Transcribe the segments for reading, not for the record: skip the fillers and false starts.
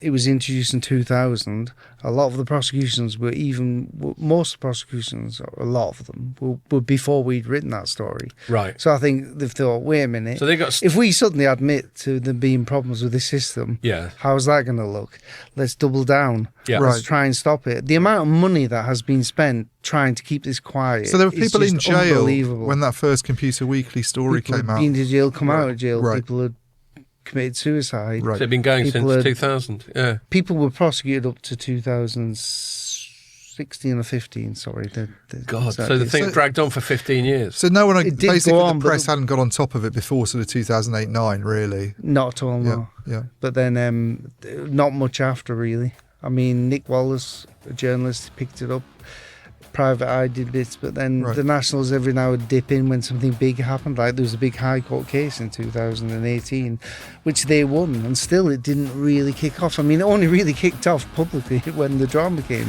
it was introduced in 2000, a lot of the prosecutions were most prosecutions, a lot of them, were before we'd written that story. Right. So I think they've thought, wait a minute. So they got. If we suddenly admit to there being problems with the system, how's that going to look? Let's double down. Yeah. Let's try and stop it. The amount of money that has been spent trying to keep this quiet. So there were people in jail unbelievable. when that first Computer Weekly story people came out. Been to jail, come out of jail. Right. People had committed suicide. Right. So it's been going since 2000. Yeah. People were prosecuted up to 2016 or 15. Sorry. God. So the thing dragged on for 15 years. So no one, basically, on, the press hadn't got on top of it before sort of 2008-9, really. Not at all. No. Yeah. But then, not much after, really. I mean, Nick Wallace, a journalist, picked it up. Private Eye did bits, but then the Nationals every now would dip in when something big happened. Like there was a big High Court case in 2018, which they won, and still it didn't really kick off. I mean, it only really kicked off publicly when the drama came.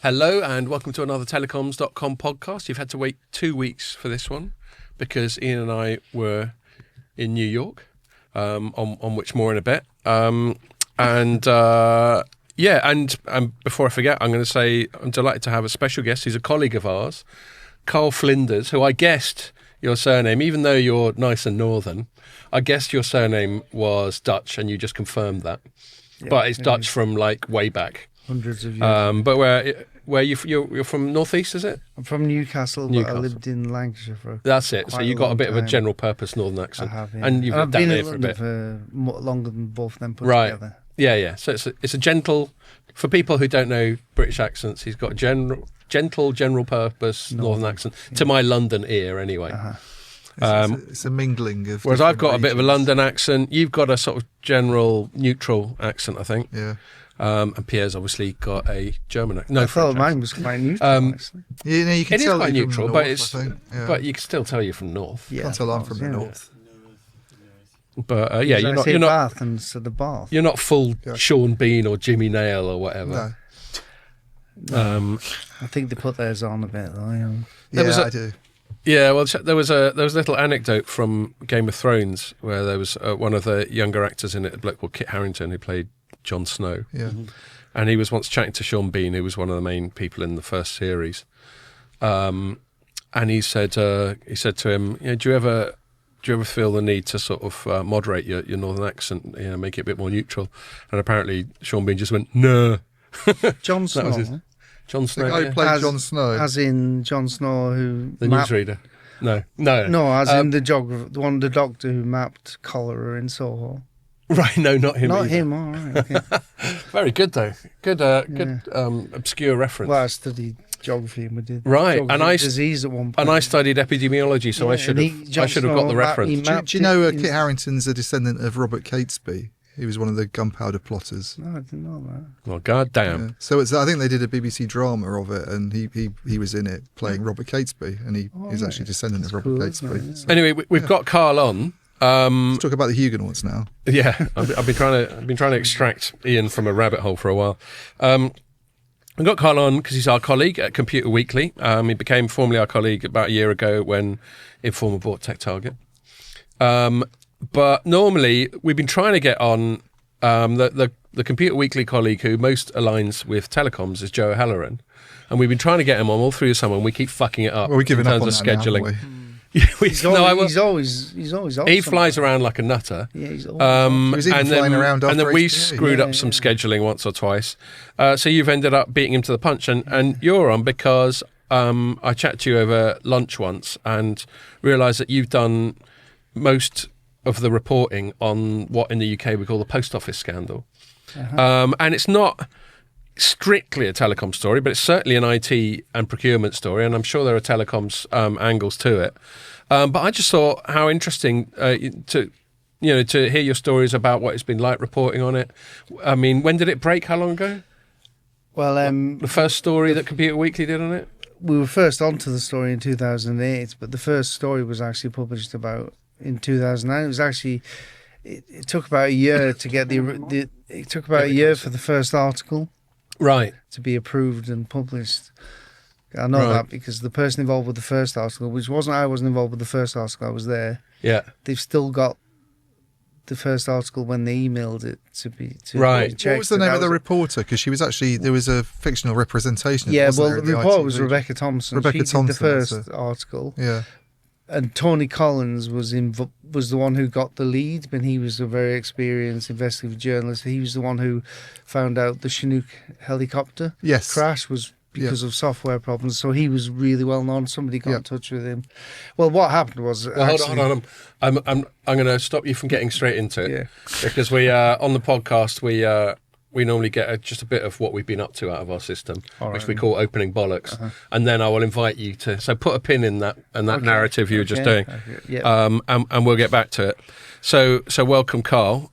Hello and welcome to another Telecoms.com podcast. You've had to wait 2 weeks for this one because Ian and I were in New York, on which more in a bit. And before I forget, I'm going to say I'm delighted to have a special guest. He's a colleague of ours, Carl Flinders, who I guessed your surname, even though you're nice and northern, I guessed your surname was Dutch and you just confirmed that. Yeah, but it's Dutch from like way back. Hundreds of years. But where you're from northeast, is it? I'm from Newcastle, but I lived in Lancashire for That's it. So you got a bit of a general purpose northern accent. I have, yeah. And you've lived down there for a bit. For longer than both of them put together. Yeah. So it's a gentle, for people who don't know British accents, he's got a general purpose northern accent, to my London ear anyway. It's a mingling of. Whereas I've got a bit of a London accent. You've got a sort of general neutral accent, I think. Yeah. And Pierre's obviously got a German accent. No, I thought mine was quite neutral, actually. Yeah, you can it tell is quite you're neutral, from but north, but you can still tell you're from north. Yeah, can't tell I'm from the north. But you're not Bath and so the Bath. You're not full Sean Bean or Jimmy Nail or whatever. No. I think they put theirs on a bit though. I do. Yeah, well, there was a little anecdote from Game of Thrones where there was one of the younger actors in it, a bloke called Kit Harington, who played Jon Snow. Yeah. And he was once chatting to Sean Bean, who was one of the main people in the first series. And he said to him, do you ever feel the need to sort of moderate your northern accent, make it a bit more neutral? And apparently Sean Bean just went, no. Jon Snow. Jon Snow. The guy who played Jon Snow. As in Jon Snow, who the newsreader. No. In the doctor who mapped cholera in Soho. Right, no, not him. Not either. him. All right. Okay. Very good though. Good obscure reference. Well, I studied geography and we did disease at one point. And I studied epidemiology, so I should have got the reference. Do you know Kit Harington's a descendant of Robert Catesby? He was one of the gunpowder plotters. No, I didn't know that. Well, goddamn. Yeah. So I think they did a BBC drama of it, and he was in it playing Robert Catesby, and he's actually a descendant of Robert Catesby. So. Anyway, we've got Carl on. Let's talk about the Huguenots now. Yeah, I've been trying to extract Ian from a rabbit hole for a while. I got Carl on because he's our colleague at Computer Weekly. He became formally our colleague about a year ago when Informer bought Tech Target. But normally we've been trying to get on the Computer Weekly colleague who most aligns with telecoms is Joe Halloran, and we've been trying to get him on all through the summer, and we keep fucking it up. Well, we're giving in up terms on of that scheduling. now, he's always off. He flies around like a nutter. Yeah, he's always and then we screwed up some scheduling once or twice. So you've ended up beating him to the punch, and you're on because I chatted to you over lunch once and realised that you've done most of the reporting on what in the UK we call the post office scandal. And it's not strictly a telecom story, but it's certainly an IT and procurement story, and I'm sure there are telecoms angles to it. But I just thought how interesting to hear your stories about what it's been like reporting on it. I mean, when did it break? How long ago? Well, the first story that Computer Weekly did on it? We were first onto the story in 2008, but the first story was actually published in 2009. It was actually it took about a year to get it took about a year for the first article, right, to be approved and published. I know that because the person involved with the first article, I wasn't involved with the first article, I was there. Yeah. They've still got the first article when they emailed it to be checked. What was the name of the reporter? Because she was actually, there was a fictional representation. Yeah, well, the reporter was Rebecca Thompson. Rebecca she Thompson, did the first article. Yeah. And Tony Collins was the one who got the lead, but he was a very experienced investigative journalist. He was the one who found out the Chinook helicopter crash was because of software problems. So he was really well known. Somebody got in touch with him. Well, what happened was... hold on. I'm going to stop you from getting straight into it. Because we on the podcast, we normally get just a bit of what we've been up to out of our system, which we call opening bollocks. And then I will invite you to... So put a pin in that narrative you were just doing. And we'll get back to it. So welcome, Carl.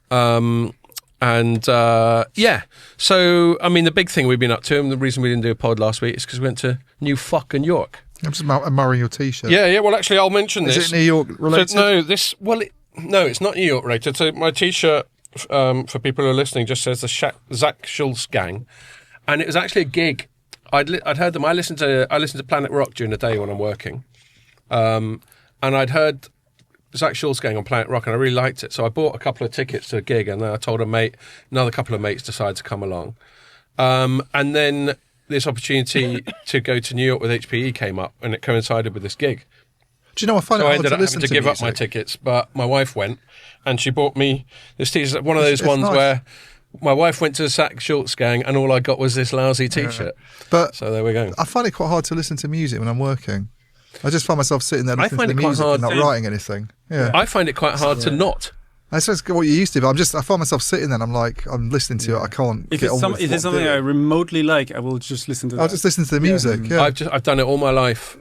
So, I mean, the big thing we've been up to, and the reason we didn't do a pod last week is because we went to New fucking York. I'm just admiring your T-shirt. Yeah, well, actually, I'll mention this. Is it New York related? So, no, it's not New York related. So my T-shirt, for people who are listening, just says the Zach Schultz Gang. And it was actually a gig. I'd heard them. I listen to Planet Rock during the day when I'm working. And I'd heard Zach Schultz Gang on Planet Rock, and I really liked it. So I bought a couple of tickets to a gig, and then I told another couple of mates decided to come along. And then this opportunity to go to New York with HPE came up, and it coincided with this gig. Do you know, I find it hard to listen to I ended up having to give up my tickets, but my wife went, and she bought me this T-shirt. One of those ones nice. Where my wife went to the Zach Schultz Gang, and all I got was this lousy T-shirt. But so there we go. I find it quite hard to listen to music when I'm working. I just find myself sitting there listening to the music and not writing anything. Yeah, I find it quite hard to not. That's just what you used to, but I find myself sitting there and I'm listening to it. I can't get on with it. If there's something I remotely like, I will just listen to that. I'll just listen to the music. Yeah. I've done it all my life.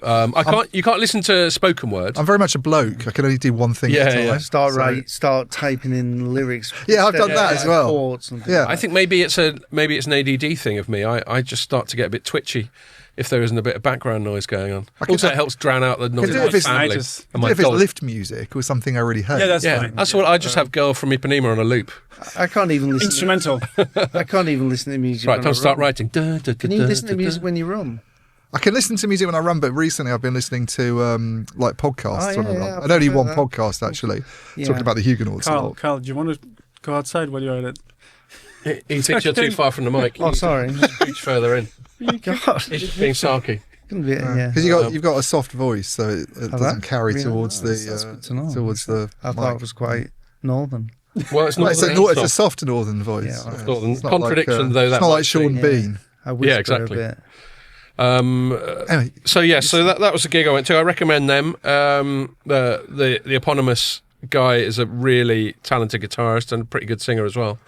You can't listen to spoken word. I'm very much a bloke. I can only do one thing at a time. Start typing in lyrics. Yeah, I've done that as well. Yeah, I think maybe it's an ADD thing of me. I just start to get a bit twitchy if there isn't a bit of background noise going on. Also, it helps drown out the noise of my family. If it's lift music or something I already hate. Yeah, that's fine. That's what I just have Girl from Ipanema on a loop. I can't even listen. Instrumental. I can't even listen to music. Right, time to start writing. Can you listen to music when you run? I can listen to music when I run, but recently I've been listening to like podcasts when I run. And only one podcast actually, talking about the Huguenots. Carl, do you want to go outside while you're at it? He thinks you're too far from the mic. Oh, sorry. Reach further in. God. He's being sarky. Because you've got a soft voice, so it doesn't carry towards the. I thought it was quite northern. Well, it's not. It's a soft northern voice. Yeah, northern. Contradiction, though. It's not like Sean Bean. Yeah, exactly. Anyway. So that was the gig I went to. I recommend them. The eponymous guy is a really talented guitarist and a pretty good singer as well.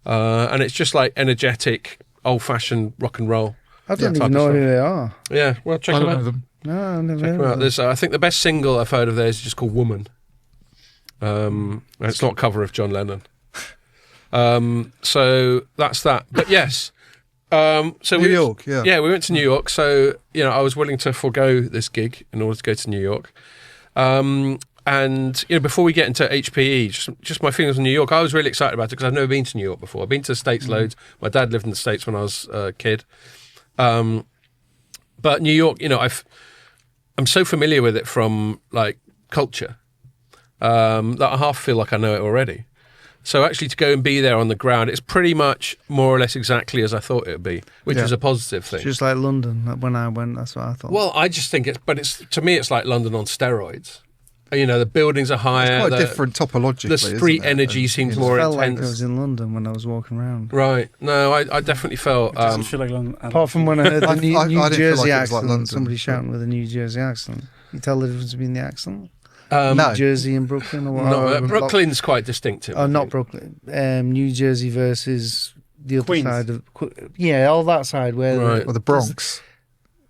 And it's just like energetic, old-fashioned rock and roll. I don't even know who they are. Yeah, well, check them out. No, I've never check them out. There's, I think the best single I've heard of theirs is just called Woman. It's not a cover of John Lennon. So that's that. But yes. So New York, yeah, we went to New York. So, I was willing to forego this gig in order to go to New York. And before we get into HPE, just my feelings on New York, I was really excited about it because I've never been to New York before. I've been to the States loads. My dad lived in the States when I was a kid. But New York, I'm so familiar with it from like culture that I half feel like I know it already. So actually to go and be there on the ground, it's pretty much more or less exactly as I thought it would be, which is a positive thing. Just like London, when I went, that's what I thought. Well, I just think to me, it's like London on steroids. The buildings are higher. It's quite different topologically. The street energy seems more intense. I felt like I was in London when I was walking around. Right. No, I definitely felt... It doesn't feel like London. Apart from when I heard the New Jersey accent, somebody shouting with a New Jersey accent. You tell the difference between the accent? No. New Jersey and Brooklyn? No, Brooklyn's quite distinctive. Oh, not Brooklyn. New Jersey versus the other Queens. side of... Yeah, all that side where... Or the Bronx.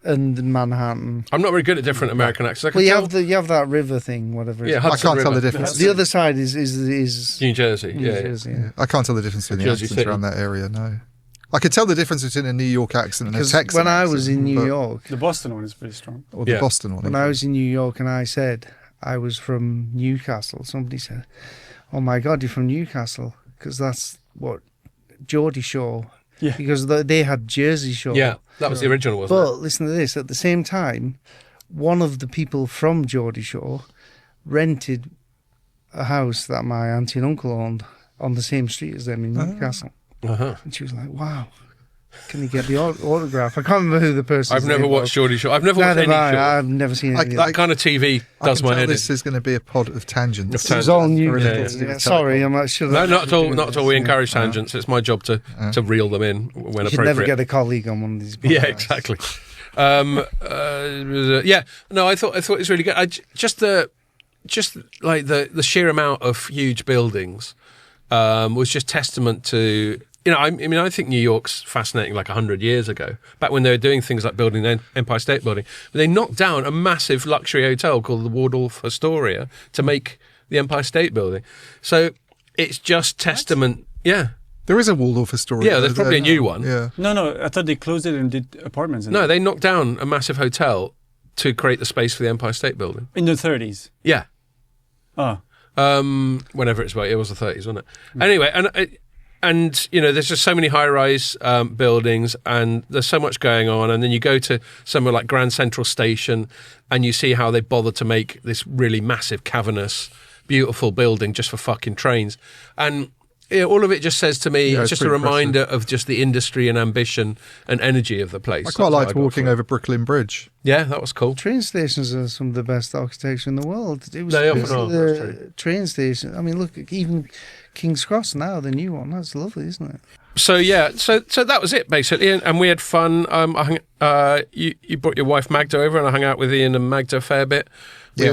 And Manhattan. I'm not very good at different American accents. Well, you have that river thing, whatever. Yeah, I can't tell the difference. The other side is New Jersey. Yeah. I can't tell the difference between the accents around that area. No, I could tell the difference between a New York accent and a Texan. When I was in New York, the Boston one is pretty strong. Or the Boston one. When I was in New York and I said I was from Newcastle, somebody said, "Oh my God, you're from Newcastle," because that's what Geordie Shore Yeah. because they had Jersey Shore. Yeah, that was the original, wasn't But listen to this. At the same time, one of the people from Geordie Shore rented a house that my auntie and uncle owned on the same street as them in Newcastle. it? Uh-huh. And she was like, wow, can you get the autograph? I can't remember who the person I've never watched Geordie Shore. I've never watched Neither any have I. Shore. I've never seen it. That kind of TV does my head in. This is going to be a pod of tangents. It was all new. Yeah. Sorry, I'm not sure. No, not at all. Not at all. We encourage tangents. It's my job to reel them in when You appropriate. should never get a colleague on one of these podcasts. Yeah, exactly. Yeah, no, I thought it was really good. Just the sheer amount of huge buildings was just testament to. I mean, I think New York's fascinating. Like 100 years ago, back when they were doing things like building the Empire State Building, but they knocked down a massive luxury hotel called the Waldorf Astoria to make the Empire State Building. So it's just testament. Yeah. There is a Waldorf Astoria. Yeah, there's probably a new one. Yeah. No, I thought they closed it and did apartments. No, they knocked down a massive hotel to create the space for the Empire State Building. in the 30s. Yeah. Oh, Whenever it's about, it was the 30s, wasn't it? Anyway, and there's just so many high-rise buildings, and there's so much going on. And then you go to somewhere like Grand Central Station, and you see how they bothered to make this really massive, cavernous, beautiful building just for fucking trains. And all of it just says to me, it's just a reminder of just the industry and ambition and energy of the place. I quite liked walking over Brooklyn Bridge. Yeah, that was cool. Train stations are some of the best architecture in the world. It was They often are, that's the true. train station. I mean, look, even King's Cross now, the new one. That's lovely, isn't it? So yeah, so that was it basically, and we had fun. You brought your wife Magda over, and I hung out with Ian and Magda a fair bit. We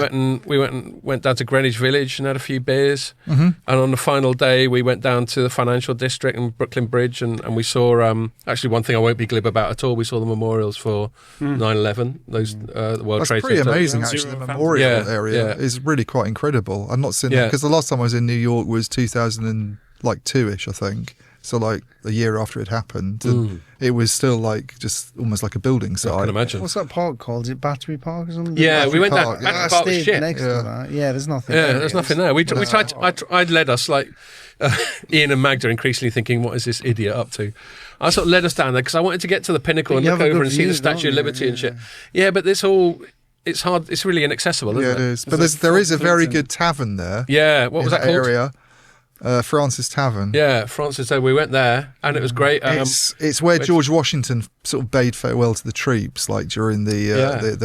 went down to Greenwich Village and had a few beers. Mm-hmm. And on the final day, we went down to the financial district and Brooklyn Bridge, and we saw actually one thing I won't be glib about at all. We saw the memorials for 9/11. Those the World Trade That's pretty Center. amazing, actually. The memorial area is really quite incredible. I've not seen that because the last time I was in New York was 2002-ish, I think. So like a year after it happened, and it was still like just almost like a building site. I can imagine. What's that park called? Is it Battery Park or something? Yeah, Battery we went Park, down. yeah. I Battery Park was stayed shit. next to that. Yeah, there's nothing. Yeah, there's nothing there. We tried. I led us like Ian and Magda, increasingly thinking, "What is this idiot up to?" I sort of led us down there because I wanted to get to the pinnacle and look over and see the Statue of Liberty and shit. Yeah, but it's hard. It's really inaccessible, isn't it? Yeah, it is. But there is a very good tavern there. Yeah, what was that called? Area. Francis Tavern. Yeah, Francis. So we went there, and it was great. It's where George Washington sort of bade farewell to the troops, like during the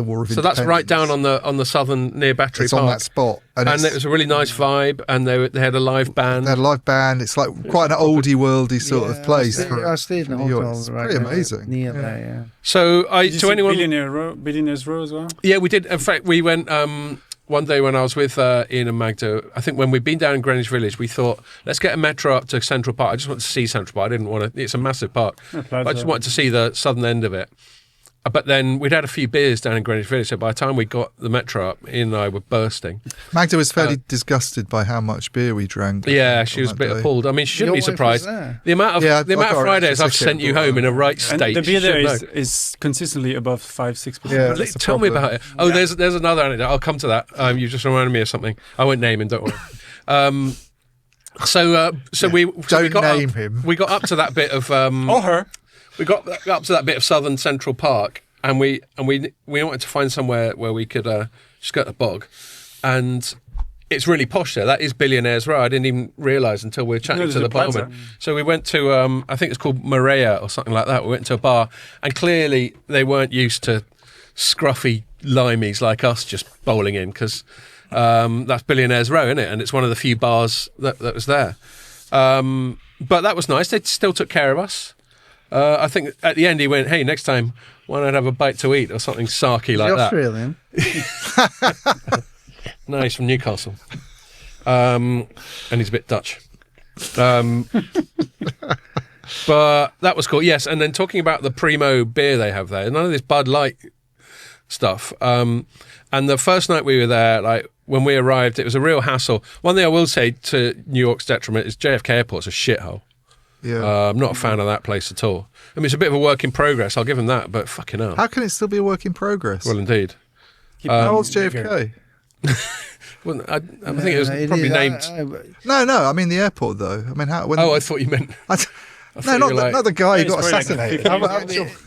War of Independence. So that's right down on the southern near Battery Park. On that spot, and it was a really nice vibe. And they had a live band. They had a live band. It's like quite an oldie worldy sort of place. I stayed in a hotel. It's pretty amazing. Near there, yeah. So Did you see Billionaires Row as well? Yeah, we did. In fact, we went. One day when I was with Ian and Magda, I think when we'd been down in Greenwich Village, we thought, let's get a metro up to Central Park. I just wanted to see Central Park. I didn't want to, it's a massive park. I just wanted to see the southern end of it. But then we'd had a few beers down in Greenwich Village, so by the time we got the metro up, Ian and I were bursting. Magda was fairly disgusted by how much beer we drank. Yeah, she was a bit appalled. I mean, she shouldn't be surprised. The amount of Fridays I've sent you home in a right state. And the beer there is consistently above 5-6%. Yeah, tell me about it. Oh, there's another anecdote. I'll come to that. You just reminded me of something. I won't name him, don't worry. We got up to that bit of or her. We got up to that bit of southern Central Park, and we wanted to find somewhere where we could just go to the bog, and it's really posh there. That is Billionaires Row. I didn't even realise until we were chatting to the barman. So we went to I think it's called Maria or something like that. We went to a bar, and clearly they weren't used to scruffy limeys like us just bowling in, because that's Billionaires Row, isn't it? And it's one of the few bars that was there. But that was nice. They still took care of us. I think at the end he went, "Hey, next time, why not have a bite to eat or something sarky like that?" Australian? No, he's from Newcastle, and he's a bit Dutch. But that was cool. Yes, and then talking about the Primo beer they have there, none of this Bud Light stuff. And the first night we were there, like when we arrived, it was a real hassle. One thing I will say to New York's detriment is JFK Airport's a shithole. Yeah. I'm not a fan of that place at all. I mean, it's a bit of a work in progress, I'll give them that, but fucking hell. How can it still be a work in progress? Well, indeed. How old's JFK? Well, I think it was probably named... No, I mean the airport, though. I mean, I thought you meant... No, not the guy who got assassinated.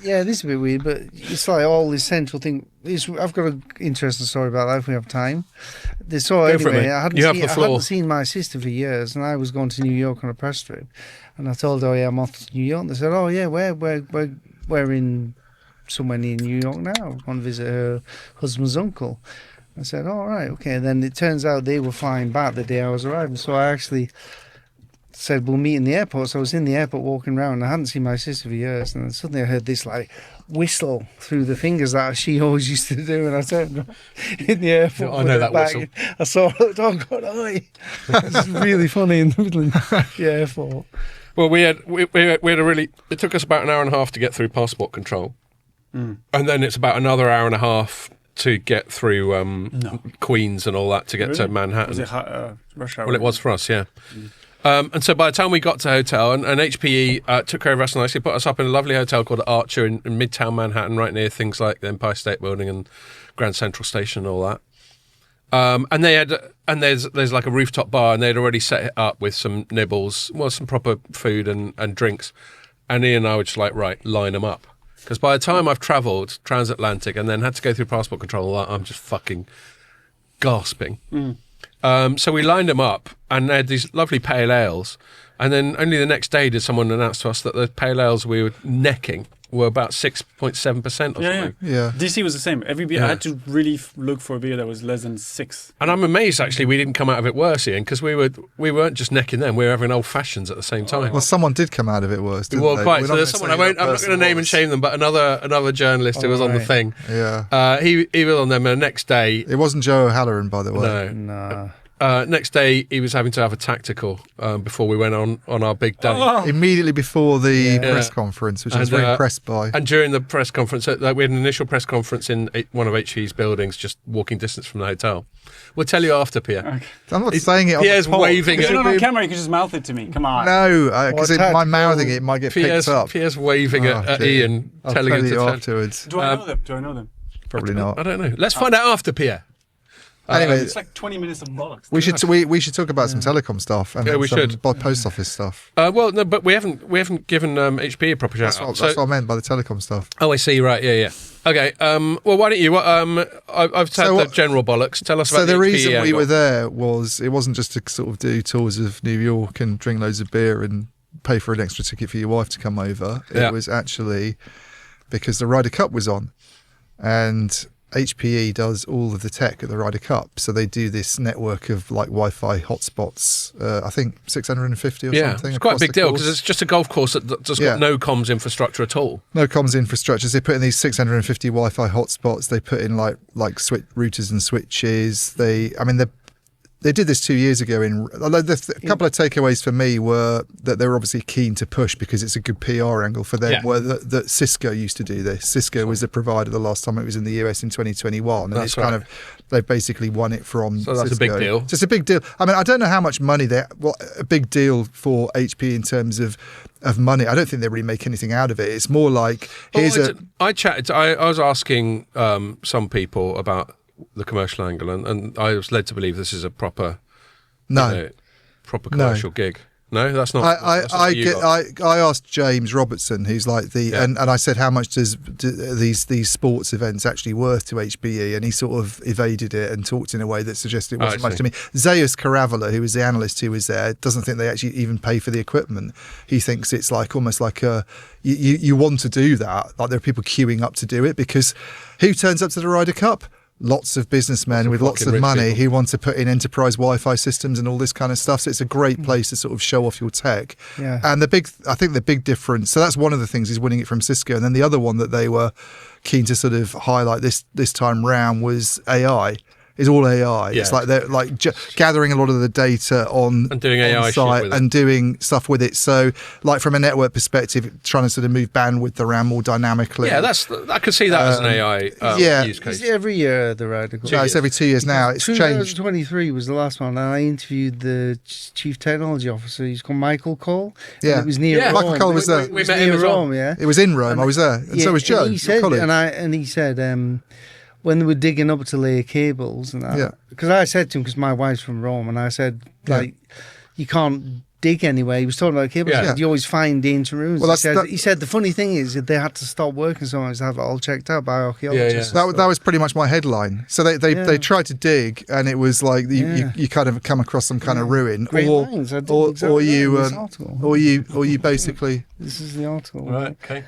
Yeah, this is a bit weird, but it's like all this central thing. I've got an interesting story about that if we have time. Anyway, I hadn't seen my sister for years, and I was going to New York on a press trip, and I told her, I'm off to New York. And they said, we're in somewhere near New York now. I'm going to visit her husband's uncle. I said, all right, okay. And then it turns out they were flying back the day I was arriving, so I actually said we'll meet in the airport. So I was in the airport walking around, and I hadn't seen my sister for years, and then suddenly I heard this like whistle through the fingers that she always used to do, and I turned in the airport. I know that whistle. I saw her dog going, oi. It's really funny in the middle of the airport. Well, we had it took us about an hour and a half to get through passport control, and then it's about another hour and a half to get through Queens and all that to get to Manhattan. Was it rush hour? Well, it was for us, yeah. And so by the time we got to hotel, and HPE took care of us nicely, put us up in a lovely hotel called Archer in Midtown Manhattan, right near things like the Empire State Building and Grand Central Station and all that. And there's like a rooftop bar, and they'd already set it up with some nibbles, some proper food and drinks. And Ian and I were just like, right, line them up. Because by the time I've travelled transatlantic and then had to go through passport control, I'm just fucking gasping. So we lined them up, and they had these lovely pale ales. And then only the next day did someone announce to us that the pale ales we were necking were about 6.7% or something. Yeah. DC was the same. Every beer, I had to really look for a beer that was less than 6. And I'm amazed, actually, we didn't come out of it worse, Ian, because we weren't just necking them, we were having old fashions at the same time. Well, someone did come out of it worse, didn't they? Quite. So there's someone, I'm not going to name and shame them, but another journalist who was on the thing. Yeah. He was on them, and the next day... It wasn't Joe O'Halloran, by the way. No. Next day, he was having to have a tactical before we went on our big day. Immediately before the press conference, which I was very impressed by. And during the press conference, we had an initial press conference in one of HPE's buildings, just walking distance from the hotel. We'll tell you after, Pierre. Okay. I'm not saying it Pierre's on the pod. waving If it. you're not on camera, you can just mouth it to me. Come on. No, because my mouthing it might get picked up. Pierre's waving at Ian, telling him to afterwards. Do I know them? Probably not. I don't know. Let's find out after, Pierre. Anyway, it's like 20 minutes of bollocks. We should talk about some telecom stuff and we should. Post office stuff. Well, no, but we haven't given HPE a proper shout out. That's what I meant by the telecom stuff. Oh, I see. Right. Yeah. Okay. Well, why don't you? I've said the general bollocks. Tell us about the HPE. So the reason we were there was it wasn't just to sort of do tours of New York and drink loads of beer and pay for an extra ticket for your wife to come over. It was actually because the Ryder Cup was on, and HPE does all of the tech at the Ryder Cup, so they do this network of like Wi-Fi hotspots. I think 650 or something. It's quite a big deal because it's just a golf course that's got no comms infrastructure at all. No comms infrastructure. They put in these 650 Wi-Fi hotspots. They put in like switch routers and switches. They did this 2 years ago. A couple of takeaways for me were that they were obviously keen to push because it's a good PR angle for them. Where that Cisco used to do this. Cisco was the provider the last time it was in the US in 2021, and they basically won it from. So that's Cisco. a big deal. Just a big deal. I mean, I don't know how much money a big deal for HP in terms of money. I don't think they really make anything out of it. It's more like I was asking some people about the commercial angle, and I was led to believe this is a proper commercial gig. No, that's not. I asked James Robertson, who's like and I said, how much do these sports events actually worth to HPE? And he sort of evaded it and talked in a way that suggested it wasn't much to me. Zeus Karavela, who was the analyst who was there, doesn't think they actually even pay for the equipment. He thinks it's like almost like you want to do that. Like there are people queuing up to do it because who turns up to the Ryder Cup? Lots of businessmen with lots of money who want to put in enterprise Wi-Fi systems and all this kind of stuff. So it's a great place to sort of show off your tech. Yeah. And I think the big difference, so that's one of the things is winning it from Cisco. And then the other one that they were keen to sort of highlight this time round was AI. Is all AI. Yeah. It's like they're like gathering a lot of the data and doing AI site and doing stuff with it. So, like from a network perspective, trying to sort of move bandwidth around more dynamically. Yeah, I could see that as an AI use case. Is it every year the Ryder Cup? No, it's every 2 years now. It's changed. 2023 was the last one, and I interviewed the chief technology officer. He's called Michael Cole. Yeah, it was near Rome. Michael Cole was there. We met him as well. Yeah, it was in Rome. I was there, and so was Joe. And he said, when they were digging up to lay cables and that, because I said to him, because my wife's from Rome, and I said, you can't dig anywhere. He was talking about cables. Yeah. You always find ancient ruins. Well, he said the funny thing is that they had to stop working sometimes to have it all checked out by archaeologists. That was pretty much my headline. So they tried to dig, and it was like you kind of come across some kind of ruin, or you basically. This is the article. Right. Okay.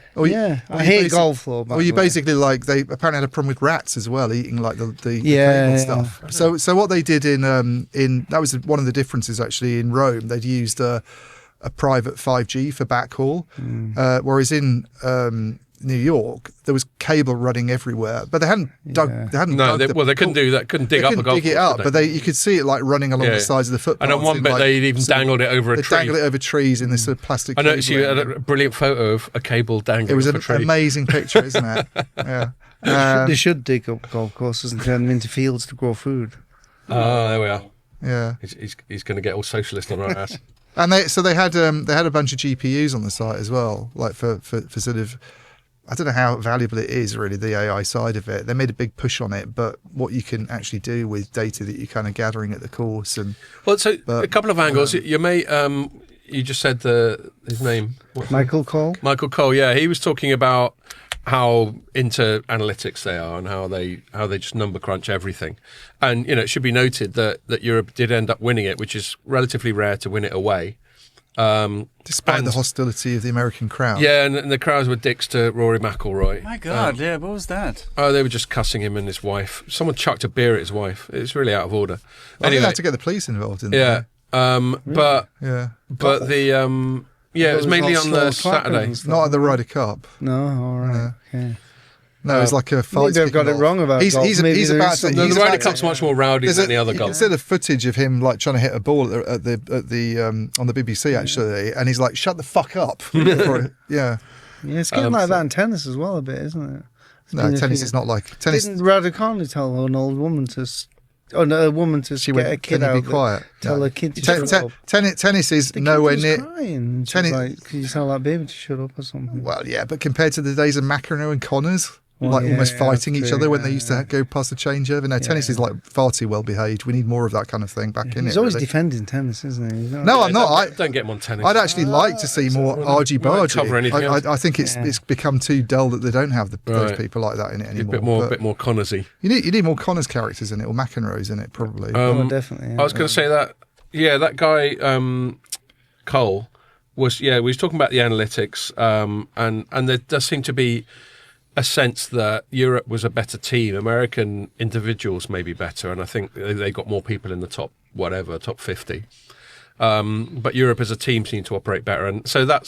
I hate golf though. Or you basically like they apparently had a problem with rats as well, eating like the cable stuff. So what they did in that was one of the differences actually in Rome. They'd used a private 5G for backhaul, whereas in New York there was cable running everywhere, but they hadn't dug. They hadn't. They couldn't do that. Couldn't dig up a golf dig it up, but you could see it like running along the sides of the footpath. And on one bit they even dangled it over a tree. Dangled it over trees in this sort of plastic. I noticed you had a brilliant photo of a cable dangling. It was off a tree. an amazing picture, isn't it? Yeah. They should dig up golf courses and turn them into fields to grow food. There we are. Yeah, he's going to get all socialist on our ass. And they had a bunch of GPUs on the site as well, like for sort of. I don't know how valuable it is, really, the AI side of it. They made a big push on it, but what you can actually do with data that you're kind of gathering at the course. A couple of angles. Your mate, you just said his name. Michael Cole? Michael Cole, yeah. He was talking about how into analytics they are and how they just number crunch everything. And, it should be noted that Europe did end up winning it, which is relatively rare to win it away. Despite the hostility of the American crowd. Yeah, and the crowds were dicks to Rory McIlroy. My God, what was that? Oh, they were just cussing him and his wife. Someone chucked a beer at his wife. It's really out of order. Anyway, they had to get the police involved in that. But the it was mainly on the Saturday. Not at the Ryder Cup. No, all right. Okay. No, it's like a fight. Maybe I've got it wrong about golf. He's about to. The Ryder Cup's much more rowdy than the other golf. Instead of footage of him like trying to hit a ball at the on the BBC actually, and he's like, "Shut the fuck up!" Yeah, it's getting like that in tennis as well a bit, isn't it? No, tennis is not like tennis. Didn't Raducanu tell an old woman to? A woman to get a kid out. Be quiet. Tell a kid to shut up. Tennis is nowhere near. Crying. Tennis. Like, can you tell that baby to shut up or something? Well, yeah, but compared to the days of McEnroe and Connors. Almost fighting each other when they used to go past the changeover. No, tennis is like far too well behaved. We need more of that kind of thing back in it. He's always defending tennis, isn't he? No, I'm not. Don't get him on tennis. I'd actually like to see more argy-bargy. I think it's become too dull that they don't have those people like that in it anymore. A bit more Connorsy. You need more Connors characters in it, or McEnroe's in it probably. Definitely. I was going to say that. Yeah, that guy Cole was. Yeah, we was talking about the analytics, and there does seem to be a sense that Europe was a better team. American individuals may be better, and I think they got more people in the top 50. But Europe as a team seemed to operate better, and so that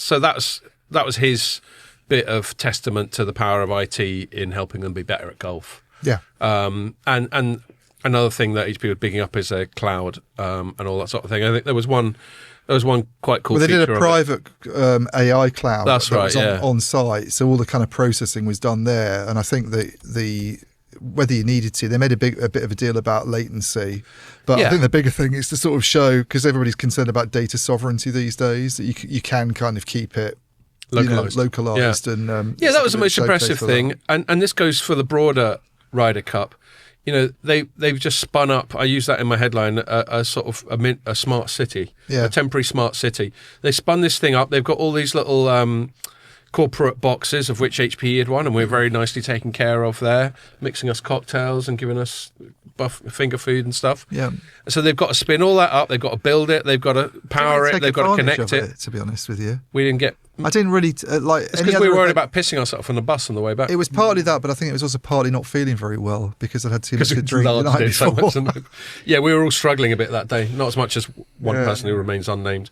was his bit of testament to the power of IT in helping them be better at golf. Yeah. And another thing that HP was bigging up is a cloud and all that sort of thing. I think there was one quite cool. Well, they did a private AI cloud. That's that right. was on site, so all the kind of processing was done there. And I think the whether you needed to, they made a bit of a deal about latency. But I think the bigger thing is to sort of show, because everybody's concerned about data sovereignty these days, that you can kind of keep it localized. And that was the most impressive thing. And this goes for the broader Ryder Cup. They've just spun up. I use that in my headline. A sort of a smart city, a temporary smart city. They spun this thing up. They've got all these little corporate boxes, of which HPE had one, and we're very nicely taken care of there, mixing us cocktails and giving us finger food and stuff. Yeah. So they've got to spin all that up. They've got to build it. They've got to power it. They've got to connect it. To be honest with you, we didn't get. I didn't really It's because we were worried about pissing ourselves on the bus on the way back. It was partly that, but I think it was also partly not feeling very well because I'd had too much to drink the night before. Yeah, we were all struggling a bit that day. Not as much as one person who remains unnamed.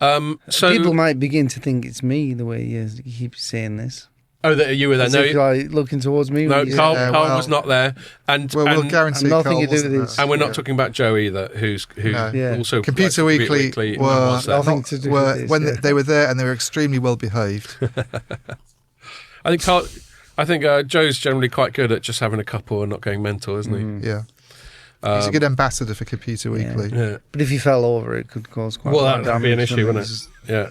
So people might begin to think it's me the way you keep saying this. Oh, that you were there? No, like looking towards me. No, Carl was not there, and we'll guarantee nothing Carl to do with this. And we're not talking about Joe either, who also Computer Weekly were nothing to do with this, when they were there, and they were extremely well behaved. I think Joe's generally quite good at just having a couple and not going mental, isn't he? Yeah. He's a good ambassador for Computer Weekly. Yeah. But if he fell over, it could cause quite a lot of damage. That'd be an issue, wouldn't it? Yeah.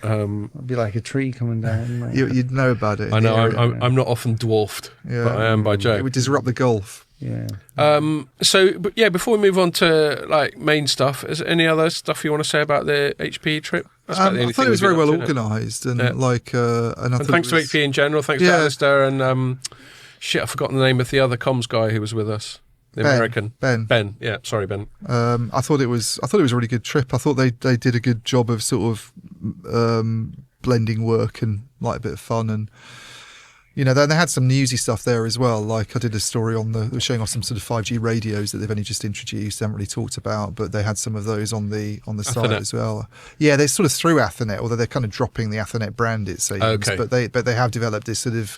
It'd be like a tree coming down. Like. You'd know about it. I know. I'm not often dwarfed, but I am by Joe. It would disrupt the golf. Yeah. But yeah, before we move on to like main stuff, is there any other stuff you want to say about the HPE trip? I thought it was very well organised, and and thanks to HPE in general. Thanks to Alistair and I've forgotten the name of the other comms guy who was with us. The American Ben. Yeah, sorry, Ben. I thought it was a really good trip. I thought they did a good job of sort of blending work and like a bit of fun, and then they had some newsy stuff there as well. Like I did a story they were showing off some sort of 5G radios that they've only just introduced, haven't really talked about, but they had some of those on the site as well. Yeah, they sort of through Ethernet, although they're kind of dropping the Ethernet brand, it seems. Okay. But they have developed this sort of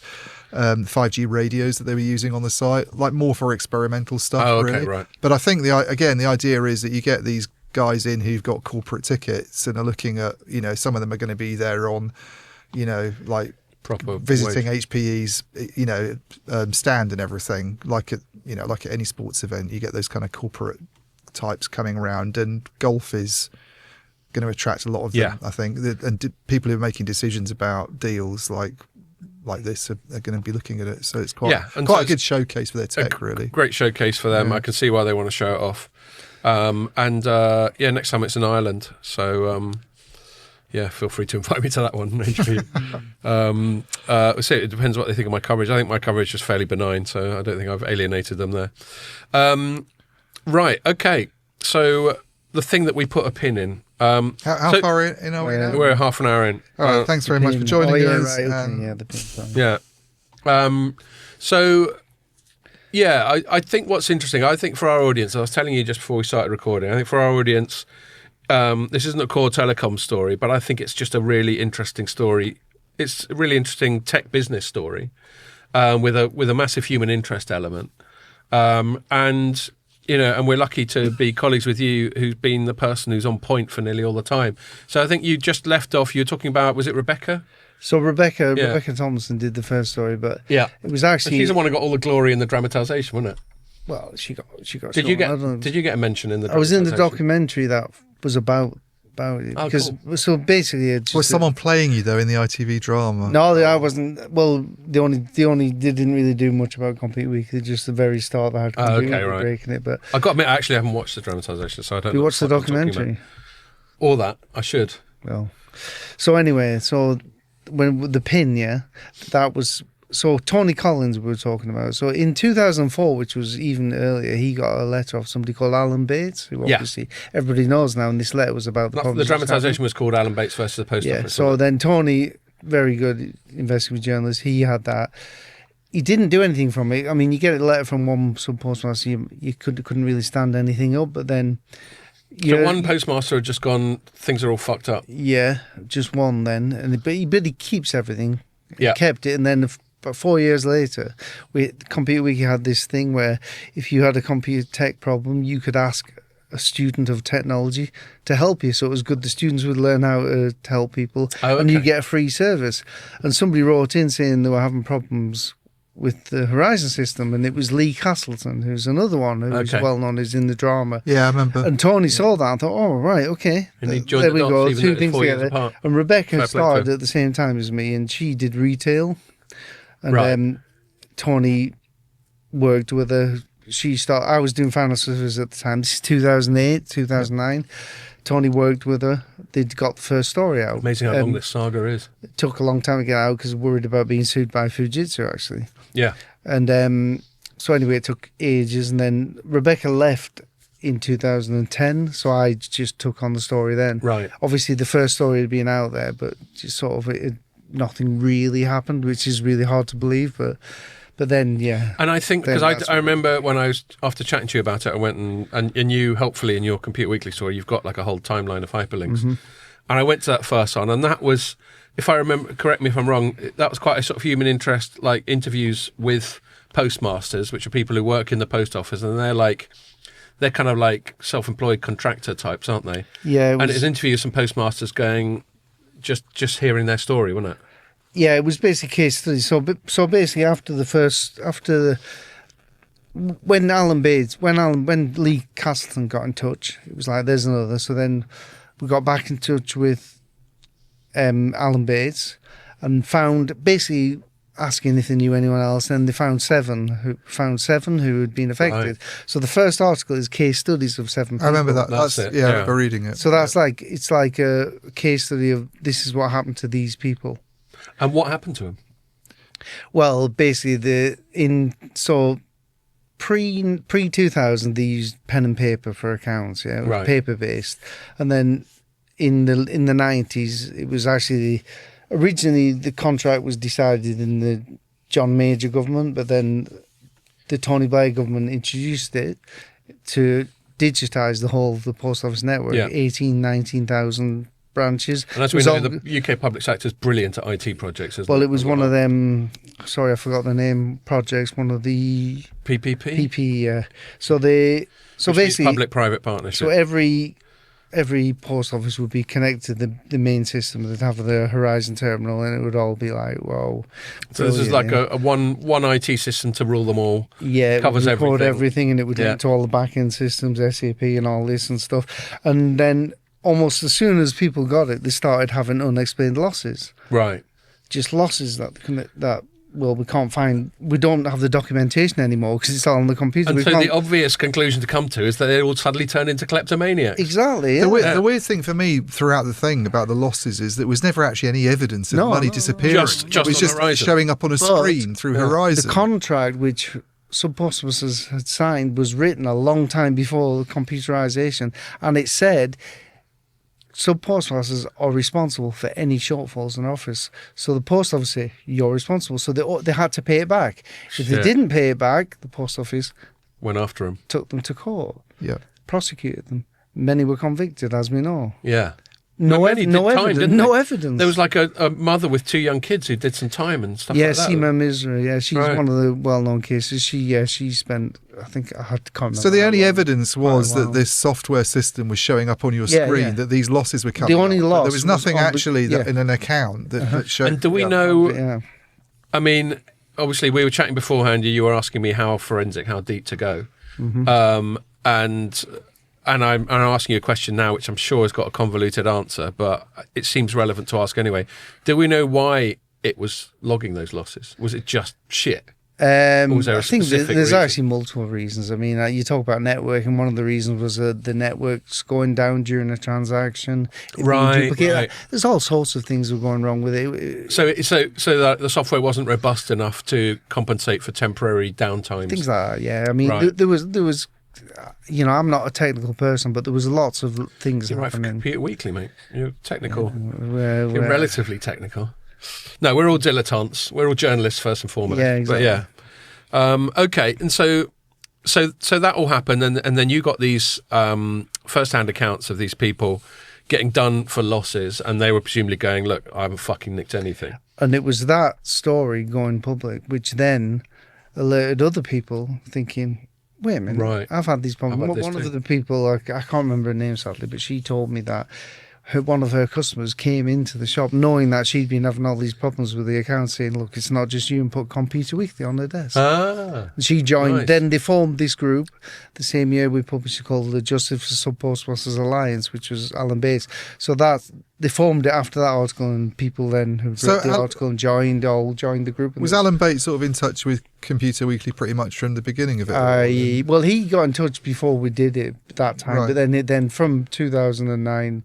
5G radios that they were using on the site, like more for experimental stuff. Oh, okay, really. right. But I think the idea is that you get these guys in who've got corporate tickets and are looking at, some of them are going to be there on, like proper visiting HPE's, stand and everything. Like at any sports event, you get those kind of corporate types coming around, and golf is going to attract a lot of them. I think, and people who are making decisions about deals like this are going to be looking at it. So it's quite a good showcase for their tech, really. Great showcase for them. I can see why they want to show it off. Next time it's in Ireland. So feel free to invite me to that one. It depends what they think of my coverage. I think my coverage is fairly benign, so I don't think I've alienated them there. Right, okay. So the thing that we put a pin in. How far in are we now? We're half an hour in. All right, thanks very much for joining us. The pin. Yeah. I think what's interesting, I think for our audience, I was telling you just before we started recording, I think for our audience, this isn't a core telecom story, but I think it's just a really interesting story. It's a really interesting tech business story with a massive human interest element. And we're lucky to be colleagues with you, who's been the person who's on point for nearly all the time. So I think you just left off, you were talking about, was it Rebecca? So Rebecca Thompson did the first story, but it was actually... She's the one who got all the glory in the dramatisation, wasn't it? Well, she got. Did you get a mention in the? I was in the documentary that was about it because so basically was someone playing you though in the ITV drama? No, I wasn't. Well, they didn't really do much about Complete Weekly. Just the very start that had breaking it. But I got to admit, I actually haven't watched the dramatisation, so I don't. You watched the documentary? All that I should. Well, so anyway, when the pin, that was. So Tony Collins we were talking about. So in 2004, which was even earlier, he got a letter off somebody called Alan Bates, who obviously everybody knows now, and this letter was about the dramatisation was called Alan Bates versus the Post Office. So then Tony, very good investigative journalist, he had that. He didn't do anything from it. I mean, you get a letter from one postmaster, you couldn't really stand anything up, but then... So one postmaster had just gone, things are all fucked up. Yeah, just one then. But he keeps everything. Yeah. He kept it, and then... But 4 years later, Computer Wiki had this thing where if you had a computer tech problem, you could ask a student of technology to help you. So it was good. The students would learn how to help people, and you get a free service. And somebody wrote in saying they were having problems with the Horizon system, and it was Lee Castleton, who's another one who's well known, is in the drama. Yeah, I remember. And Tony saw that and thought, oh, right, okay. And he joined there we go, two things together. And Rebecca started at the same time as me, and she did retail. And Tony worked with her. I was doing final services at the time. This is 2008, 2009. Tony worked with her. They'd got the first story out. Amazing how long this saga is. It took a long time to get out because worried about being sued by Fujitsu, actually. Yeah. And so anyway, it took ages. And then Rebecca left in 2010, so I just took on the story then. Right. Obviously, the first story had been out there, but just sort of... nothing really happened, which is really hard to believe, but then and I think because I remember when I was after chatting to you about it, I went and you helpfully in your Computer Weekly story you've got like a whole timeline of hyperlinks, and I went to that first one, and that was, if I remember, correct me if I'm wrong, that was quite a sort of human interest, like interviews with postmasters, which are people who work in the post office, and they're kind of like self-employed contractor types, aren't they? Yeah. And it was interviews with some postmasters going. Just hearing their story, wasn't it? Yeah, it was basically case study. So basically, when Lee Castleton got in touch, it was like there's another. So then we got back in touch with Alan Bates and found basically asking if they knew anyone else, and they found seven who had been affected. Right. So the first article is case studies of 7 people. I remember that. That's it. Yeah, I remember reading it. So that's it's like a case study of this is what happened to these people. And what happened to them? Well, basically, pre 2000 they used pen and paper for accounts. Yeah, it was paper based, and then in the 90s it was actually originally the contract was decided in the John Major government, but then the Tony Blair government introduced it to digitise the whole of the post office network. 19,000 branches. And as we know, the UK public sector is brilliant at IT projects, isn't it? Well, it was one of them, sorry, I forgot the name, projects, one of the... PPP? PP, yeah. So basically... public-private partnership. So every post office would be connected to the main system. They'd have the Horizon terminal, and it would all be like, whoa. So this is like a one IT system to rule them all. Yeah, it covers would record everything, and it would link to all the back-end systems, SAP and all this and stuff. And then almost as soon as people got it, they started having unexplained losses. Right. Just losses that we can't find. We don't have the documentation anymore because it's all on the computer. And so the obvious conclusion to come to is that they all suddenly turn into kleptomaniacs. Exactly. Yeah. The weird thing for me throughout the thing about the losses is there was never actually any evidence of money disappearing. Just it was just Horizon. Showing up on a screen through Horizon. The contract which some post offices had signed was written a long time before computerisation, and it said sub post offices are responsible for any shortfalls in office. So the post office say, you're responsible. So they had to pay it back. If they didn't pay it back, the post office went after them, took them to court, prosecuted them. Many were convicted, as we know. Yeah. No evidence. There was like a mother with 2 young kids who did some time and stuff like that. Yeah, Seema Misra. Yeah, she's one of the well-known cases. She spent, I think, I can't remember. So the only evidence was that this software system was showing up on your screen, that these losses were coming up. The only loss. There was nothing actually in an account that showed. And do we know... Yeah. I mean, obviously, we were chatting beforehand. You were asking me how deep to go. Mm-hmm. And I'm asking you a question now, which I'm sure has got a convoluted answer, but it seems relevant to ask anyway. Do we know why it was logging those losses? Was it just shit? Or was there I think there's reason? actually multiple reasons. I mean, you talk about networking. One of the reasons was the networks going down during a transaction. Right. There's all sorts of things that were going wrong with it. So the software wasn't robust enough to compensate for temporary downtimes. Things like that. Yeah. I mean, there was. I'm not a technical person, but there was lots of things You're happening. Right for Computer Weekly, mate. You're technical. You're relatively technical. No, we're all dilettantes. We're all journalists first and foremost. Yeah, exactly. But okay, and so that all happened, and then you got these first-hand accounts of these people getting done for losses, and they were presumably going, "Look, I haven't fucking nicked anything." And it was that story going public, which then alerted other people, thinking, wait a minute, right. I've had these problems. One of the people, I can't remember her name sadly, but she told me that one of her customers came into the shop knowing that she'd been having all these problems with the account, saying, look, it's not just you, and put Computer Weekly on her desk. And she joined. Nice. Then they formed this group. The same year we published called the Justice for Sub Post Officers Alliance, which was Alan Bates. So they formed it after that article, and people then who read the article and joined the group. Was Alan Bates sort of in touch with Computer Weekly pretty much from the beginning of it? Well, he got in touch before we did it that time, right. But then from 2009...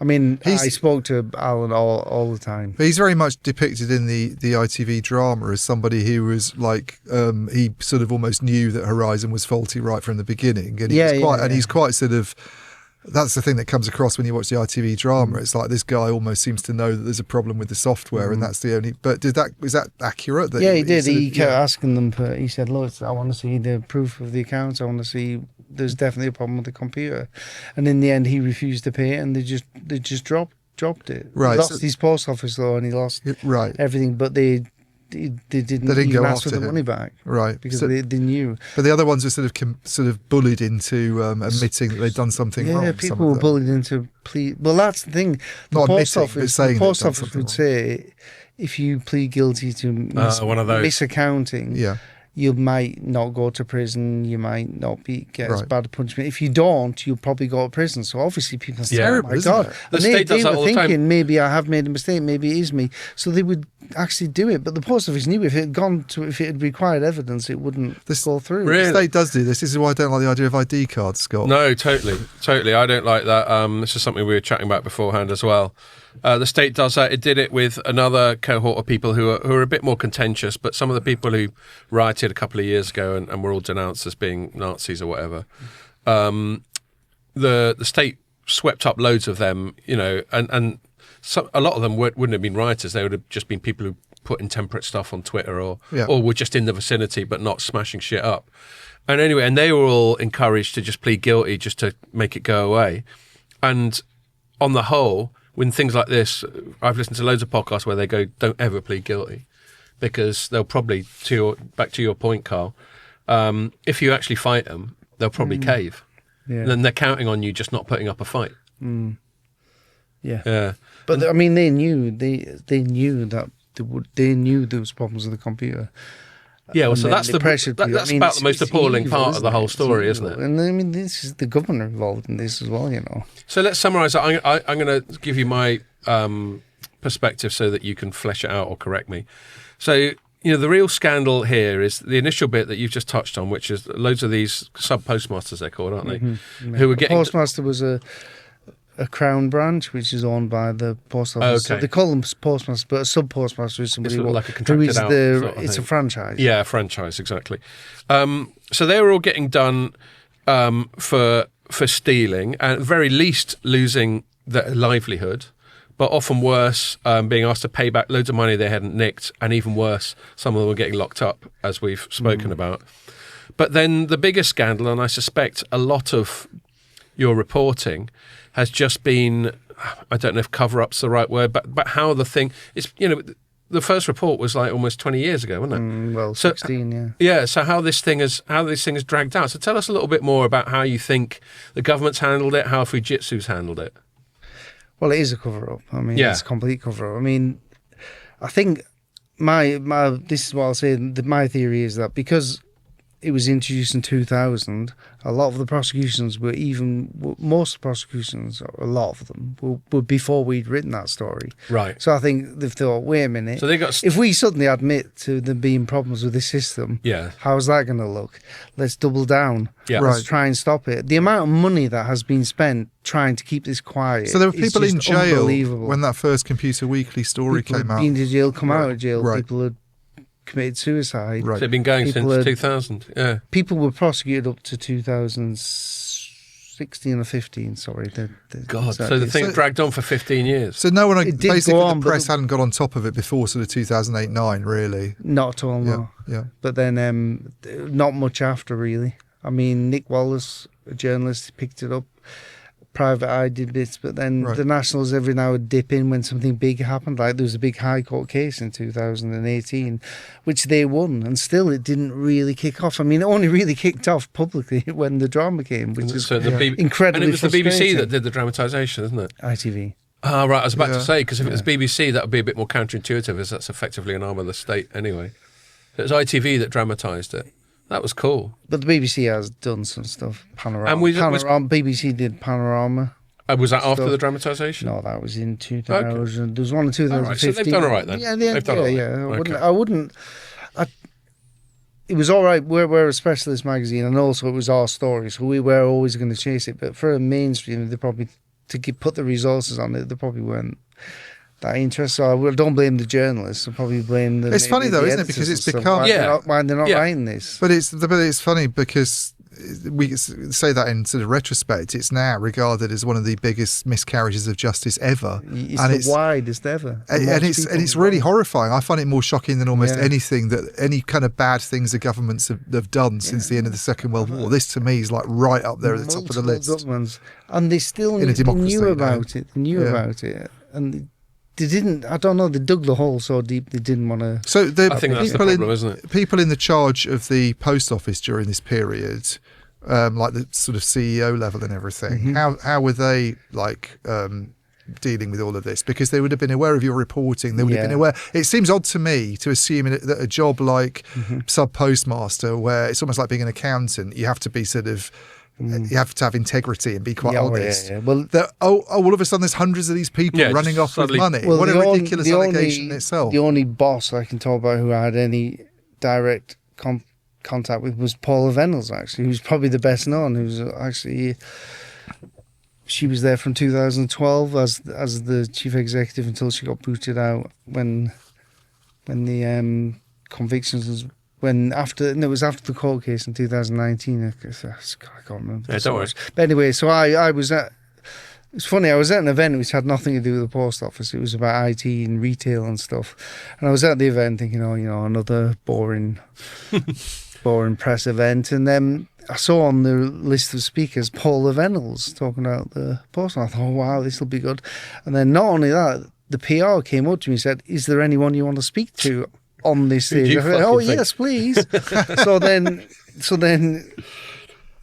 I mean, I spoke to Alan all the time. But he's very much depicted in the ITV drama as somebody who was like, he sort of almost knew that Horizon was faulty right from the beginning. And he's quite sort of, that's the thing that comes across when you watch the ITV drama. It's like this guy almost seems to know that there's a problem with the software, and that's the only. But is that accurate? He did. He kept asking them. He said, "Look, I want to see the proof of the accounts. I want to see there's definitely a problem with the computer." And in the end, he refused to pay it, and they just dropped it. Right. He lost his post office though, and he lost everything. But they didn't even ask for the money back, right? Because they knew. But the other ones were sort of bullied into admitting that they'd done something wrong. Yeah, people were bullied into plea. Well, that's the thing. The post office would say, if you plead guilty to misaccounting, you might not go to prison. You might not get as bad a punishment. If you don't, you'll probably go to prison. So obviously people say, "Oh my God!" The state does that all the time. Maybe I have made a mistake. Maybe it is me. So they would actually do it. But the post office knew if it had required evidence, it wouldn't go through. Really? The state does do this. This is why I don't like the idea of ID cards, Scott. No, totally. I don't like that. This is something we were chatting about beforehand as well. The state does that. It did it with another cohort of people who are a bit more contentious, but some of the people who rioted a couple of years ago and were all denounced as being Nazis or whatever. The state swept up loads of them, and a lot of them wouldn't have been rioters. They would have just been people who put intemperate stuff on Twitter or were just in the vicinity but not smashing shit up. And anyway, and they were all encouraged to just plead guilty just to make it go away. And on the whole, when things like this, I've listened to loads of podcasts where they go, don't ever plead guilty, because they'll probably, back to your point, Carl, if you actually fight them, they'll probably cave. Yeah. And then they're counting on you just not putting up a fight. Yeah. But I mean, they knew that they knew there was problems with the computer. Yeah, well, so that's pressure. That's about the most appalling evil, part of the whole story, isn't it? And I mean, this is the governor involved in this as well, So let's summarise that. I'm going to give you my perspective so that you can flesh it out or correct me. So, the real scandal here is the initial bit that you've just touched on, which is loads of these sub-postmasters, they're called, aren't they? Mm-hmm. Who were getting... Postmaster was a Crown branch, which is owned by the post office. Okay. So they call them postmaster, but a sub-postmaster is somebody like a contracted out sort of it's thing. A franchise. Yeah, a franchise, exactly. So they were all getting done for stealing, and at the very least losing their livelihood, but often worse, being asked to pay back loads of money they hadn't nicked, and even worse, some of them were getting locked up, as we've spoken about. But then the biggest scandal, and I suspect a lot of your reporting has just been, I don't know if cover-up's the right word, but how the thing is, the first report was like almost 20 years ago, wasn't it? 16, yeah. Yeah, so how this thing is dragged out. So tell us a little bit more about how you think the government's handled it, how Fujitsu's handled it. Well, it is a cover-up. I mean, it's a complete cover-up. I mean, I think this is what I'll say, my theory is that because it was introduced in 2000, a lot of the prosecutions most of the prosecutions, or a lot of them, were before we'd written that story. Right. So I think they've thought, wait a minute. So they got if we suddenly admit to there being problems with this system, how's that going to look? Let's double down. Yeah. Let's try and stop it. The amount of money that has been spent trying to keep this quiet. So there were people in jail unbelievable. When that first Computer Weekly story came out. Been to jail, come out of jail. Right. People had committed suicide. Right. So they've been going since 2000. Yeah. People were prosecuted up to 2016 or 15. Sorry. God. So the thing dragged on for 15 years. So no one, basically, the press hadn't got on top of it before sort of 2008-9, really. Not at all. No. Yeah. But then, not much after, really. I mean, Nick Wallace, a journalist, picked it up. Private Eye did bits, but then the Nationals every now would dip in when something big happened. Like there was a big High Court case in 2018, which they won, and still it didn't really kick off. I mean, it only really kicked off publicly when the drama came, which is incredibly. And it was the BBC that did the dramatisation, isn't it? ITV. Ah, right. I was about to say, because if it was BBC, that would be a bit more counterintuitive, as that's effectively an arm of the state anyway. It was ITV that dramatised it. That was cool. But the BBC has done some stuff. Panorama. And BBC did Panorama. Was that after the dramatisation? No, that was in 2000. Okay. There was one in 2015. All right, so they've done all right then. They've done all right. Yeah. It was all right. We're a specialist magazine, and also it was our story, so we were always going to chase it. But for a mainstream, they probably put the resources on it. They probably weren't that interested. So I don't blame the journalists. I probably blame the. It's funny though, isn't it? Because it's become why they're not writing this. But it's funny because we say that in sort of retrospect. It's now regarded as one of the biggest miscarriages of justice ever. It's the widest ever, and it's really horrifying. I find it more shocking than almost anything that any kind of bad things the governments have done since the end of the Second World War. This to me is like right up there at the top of the list. Governments, and they still knew about it. They knew about it, and. They didn't. I don't know. They dug the hole so deep they didn't want to. So I think that's the problem, isn't it? People in the charge of the post office during this period, like the sort of CEO level and everything. How were they dealing with all of this? Because they would have been aware of your reporting. They would have been aware. It seems odd to me to assume that a job like sub postmaster, where it's almost like being an accountant, you have to be sort of You have to have integrity and be quite honest. Well, all of a sudden there's hundreds of these people running off with money. Well, what a ridiculous allegation in itself. The only boss I can talk about who I had any direct contact with was Paula Venables, actually, who's probably the best known. Who's actually, she was there from 2012 as the chief executive until she got booted out when the convictions it was after the court case in 2019. I can't remember. Yeah, don't worry. But anyway, so I was at. It's funny. I was at an event which had nothing to do with the post office. It was about IT and retail and stuff. And I was at the event thinking, another boring press event. And then I saw on the list of speakers Paula Venables talking about the post. And I thought, oh, wow, this will be good. And then not only that, the PR came up to me and said, "Is there anyone you want to speak to on this stage?" I said, "Oh, yes, please." so then,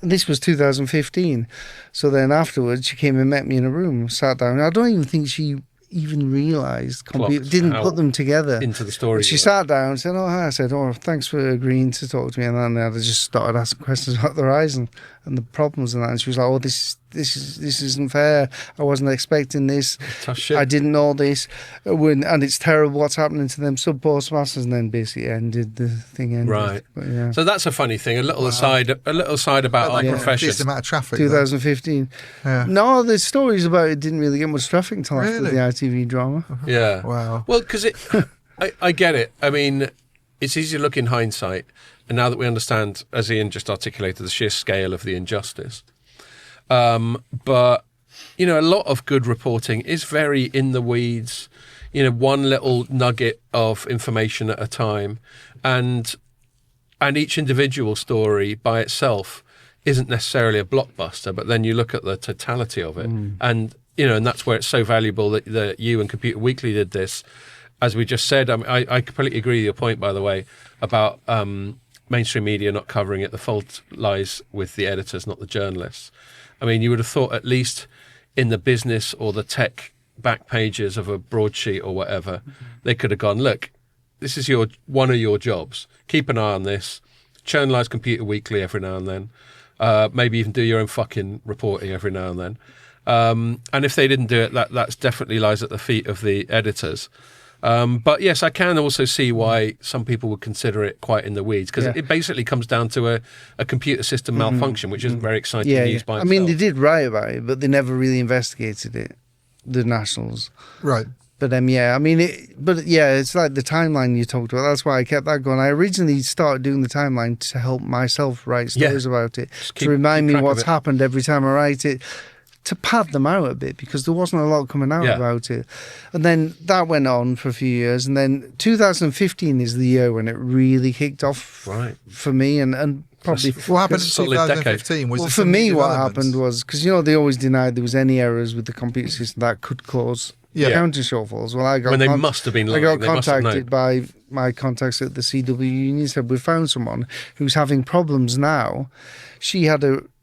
this was 2015. So then afterwards, she came and met me in a room, sat down. I don't even think she even realised, didn't put them together into the story. She sat down and said, "Oh, hi." I said, "Oh, thanks for agreeing to talk to me." And then I just started asking questions about the Horizon and the problems and that. And she was like, "Oh, this isn't fair. I wasn't expecting this. Tough shit. I didn't know this. And it's terrible what's happening to them sub-postmasters." And then basically the thing ended. Right. But, yeah. So that's a funny thing. A little aside about our profession. Decent amount of traffic. 2015. Yeah. No, the stories about it didn't really get much traffic until after the ITV drama. Yeah. Wow. Well, because I get it. I mean, it's easy to look in hindsight, and now that we understand, as Ian just articulated, the sheer scale of the injustice. But, a lot of good reporting is very in the weeds, one little nugget of information at a time. And each individual story by itself isn't necessarily a blockbuster, but then you look at the totality of it. And that's where it's so valuable that you and Computer Weekly did this. As we just said, I completely agree with your point, by the way, about mainstream media not covering it. The fault lies with the editors, not the journalists. I mean, you would have thought at least in the business or the tech back pages of a broadsheet or whatever, they could have gone, "Look, this is one of your jobs. Keep an eye on this. Journalise Computer Weekly every now and then. Maybe even do your own fucking reporting every now and then." And if they didn't do it, that's definitely lies at the feet of the editors. But yes, I can also see why some people would consider it quite in the weeds, because it basically comes down to a computer system malfunction, which isn't very exciting news by itself. I mean, they did write about it, but they never really investigated it, the Nationals. Right. But it's like the timeline you talked about. That's why I kept that going. I originally started doing the timeline to help myself write stories about it, to remind me what's happened every time I write it, to pad them out a bit, because there wasn't a lot coming out about it. And then that went on for a few years. And then 2015 is the year when it really kicked off for me. And probably what happened in 2015 was for me, what happened was, because they always denied there was any errors with the computer system that could cause accounting shortfalls. Well, they must have been lying. I got contacted by my contacts at the CW Union, said, "We found someone who's having problems now."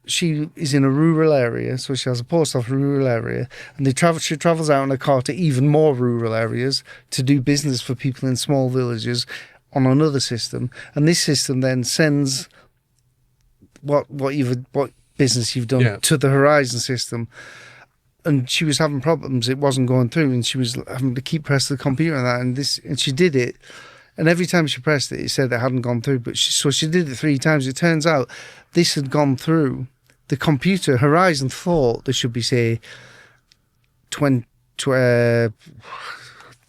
She is in a rural area, so she has a post office rural area, and she travels out in a car to even more rural areas to do business for people in small villages on another system, and this system then sends what business you've done to the Horizon system. And she was having problems; it wasn't going through, and she was having to keep pressing the computer on that. And she did it, and every time she pressed it, it said it hadn't gone through. But she did it 3 times. It turns out this had gone through. The computer Horizon thought there should be, say, 20. I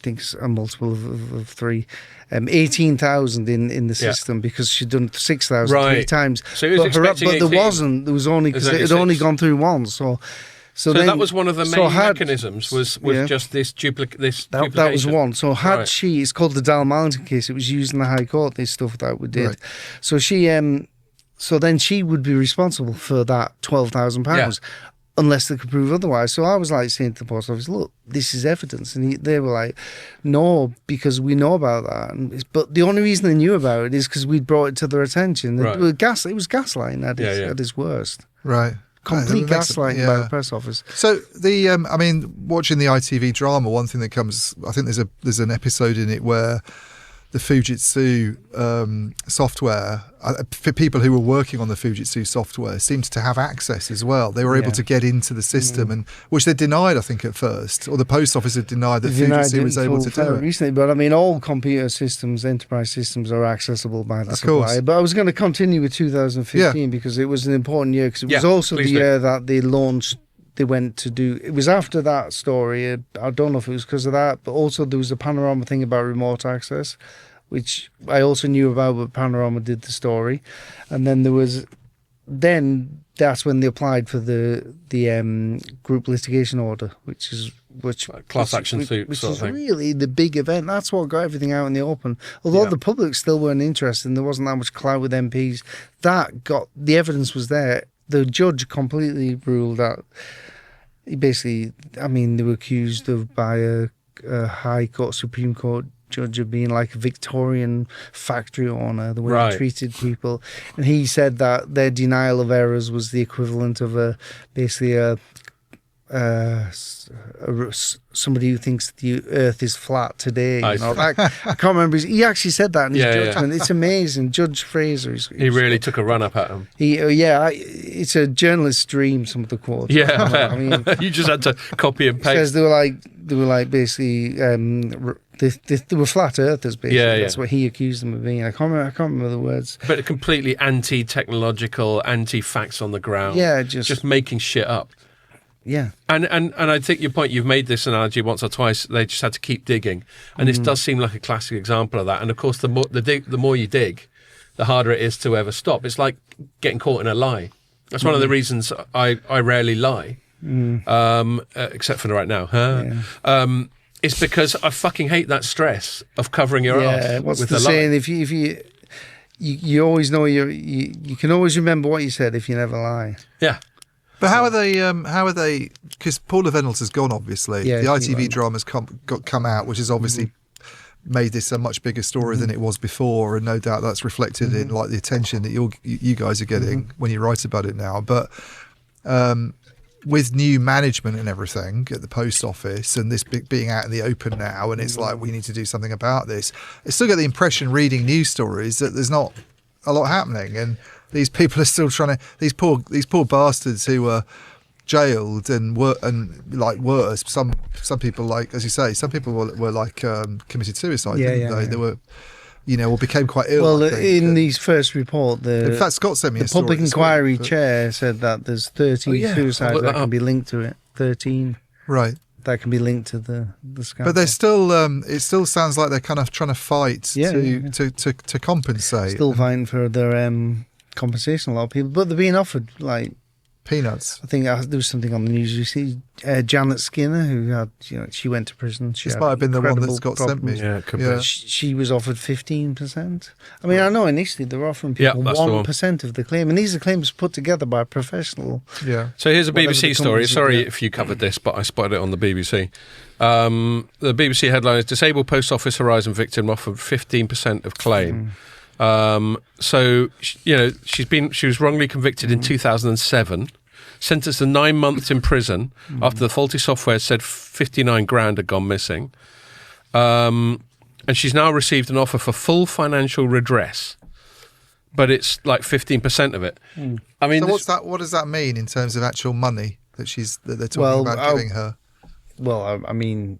think it's a multiple of 3. 18,000 in the system, because she'd done 6,000 3 times. So it was but there wasn't. There was only, because it had only gone through once. So then, that was one of the main mechanisms, was just this duplication. That was one. So it's called the Dalmarlington case. It was used in the High Court, this stuff that we did. Right. So so then she would be responsible for that £12,000, unless they could prove otherwise. So I was like saying to the post office, "Look, this is evidence." And they were like, "No, because we know about that." But the only reason they knew about it is because we'd brought it to their attention. Right. It was gaslighting at its worst. Right. Complete gaslighting by the press office. So watching the ITV drama, one thing that comes, I think there's an episode in it where the Fujitsu software, for people who were working on the Fujitsu software, seemed to have access as well. They were able to get into the system, and which they denied, I think, at first, or the post office had denied that Fujitsu was able to do it recently. But I mean, all computer systems, enterprise systems, are accessible by the supplier. But I was going to continue with 2015 because it was an important year, because it was also the year that they launched. They went to do. It was after that story. I don't know if it was because of that, but also there was a Panorama thing about remote access, which I also knew about, but Panorama did the story. And then that's when they applied for the group litigation order, which class action suit, which sort is of thing. Really the big event. That's what got everything out in the open. Although the public still weren't interested, and there wasn't that much clout with MPs. That got the evidence was there. The judge completely ruled out. He basically, I mean, they were accused of by a High Court, Supreme Court judge of being like a Victorian factory owner, the way they treated people. And he said that their denial of errors was the equivalent of somebody who thinks the earth is flat today. I can't remember. He actually said that in his judgment. It's amazing. Judge Fraser. He really took a run up at him. It's a journalist's dream, some of the quotes. Yeah. I mean, you just had to copy and paste. Says they were like basically, they were flat earthers, basically. That's what he accused them of being. I can't remember the words. But completely anti-technological, anti-facts on the ground. Yeah, just making shit up. Yeah, and I think your point, you've made this analogy once or twice. They just had to keep digging, and this does seem like a classic example of that. And of course, the more you dig, the harder it is to ever stop. It's like getting caught in a lie. That's one of the reasons I rarely lie, except for right now. It's because I fucking hate that stress of covering your ass. What's with the saying? If you always know you can always remember what you said if you never lie. Yeah. But how are they? Because Paul Reynolds has gone, obviously. The ITV drama's come out, which has obviously made this a much bigger story than it was before, and no doubt that's reflected in like the attention that you guys are getting when you write about it now. But with new management and everything at the post office, and this being out in the open now, and it's like we need to do something about this. I still get the impression reading news stories that there's not a lot happening, and these people are still trying to. These poor bastards who were jailed and worse. Some people, like as you say, some people were like committed suicide. Didn't they? They were, or became quite ill. Well, in the first report, in fact, Scott sent me a story. The public inquiry chair said that there's 13 suicides that can be linked to it. 13. Right. That can be linked to the scandal. But they're still. It still sounds like they're kind of trying to fight to compensate. Still fighting for their compensation. A lot of people, but they're being offered like peanuts. I think there was something on the news. You see, Janet Skinner, who had, she went to prison. This might have been the one that Scott sent me. Yeah, could be. She was offered 15%. I mean, I know initially they were offering people 1% of the claim, and these are claims put together by a professional. Yeah. So here's a BBC story. Sorry if you covered this, but I spotted it on the BBC. The BBC headline is: Disabled Post Office Horizon victim offered 15% of claim. So she was wrongly convicted in 2007, sentenced to 9 months in prison after the faulty software said 59 grand had gone missing, and she's now received an offer for full financial redress, but it's like 15% of it. I mean, so what does that mean in terms of actual money that they're talking about giving her? Well, I mean,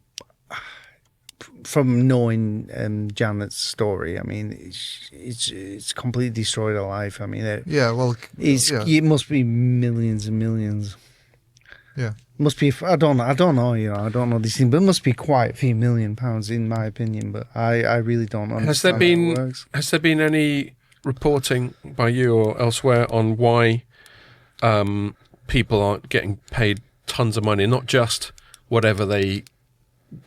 from knowing Janet's story, I mean, it's completely destroyed her life. I mean, it must be millions and millions. Yeah, must be. I don't know. I don't know these things, but it must be quite a few £1 million, in my opinion. But I really don't understand. Has there been any reporting by you or elsewhere on why people aren't getting paid tons of money, not just whatever they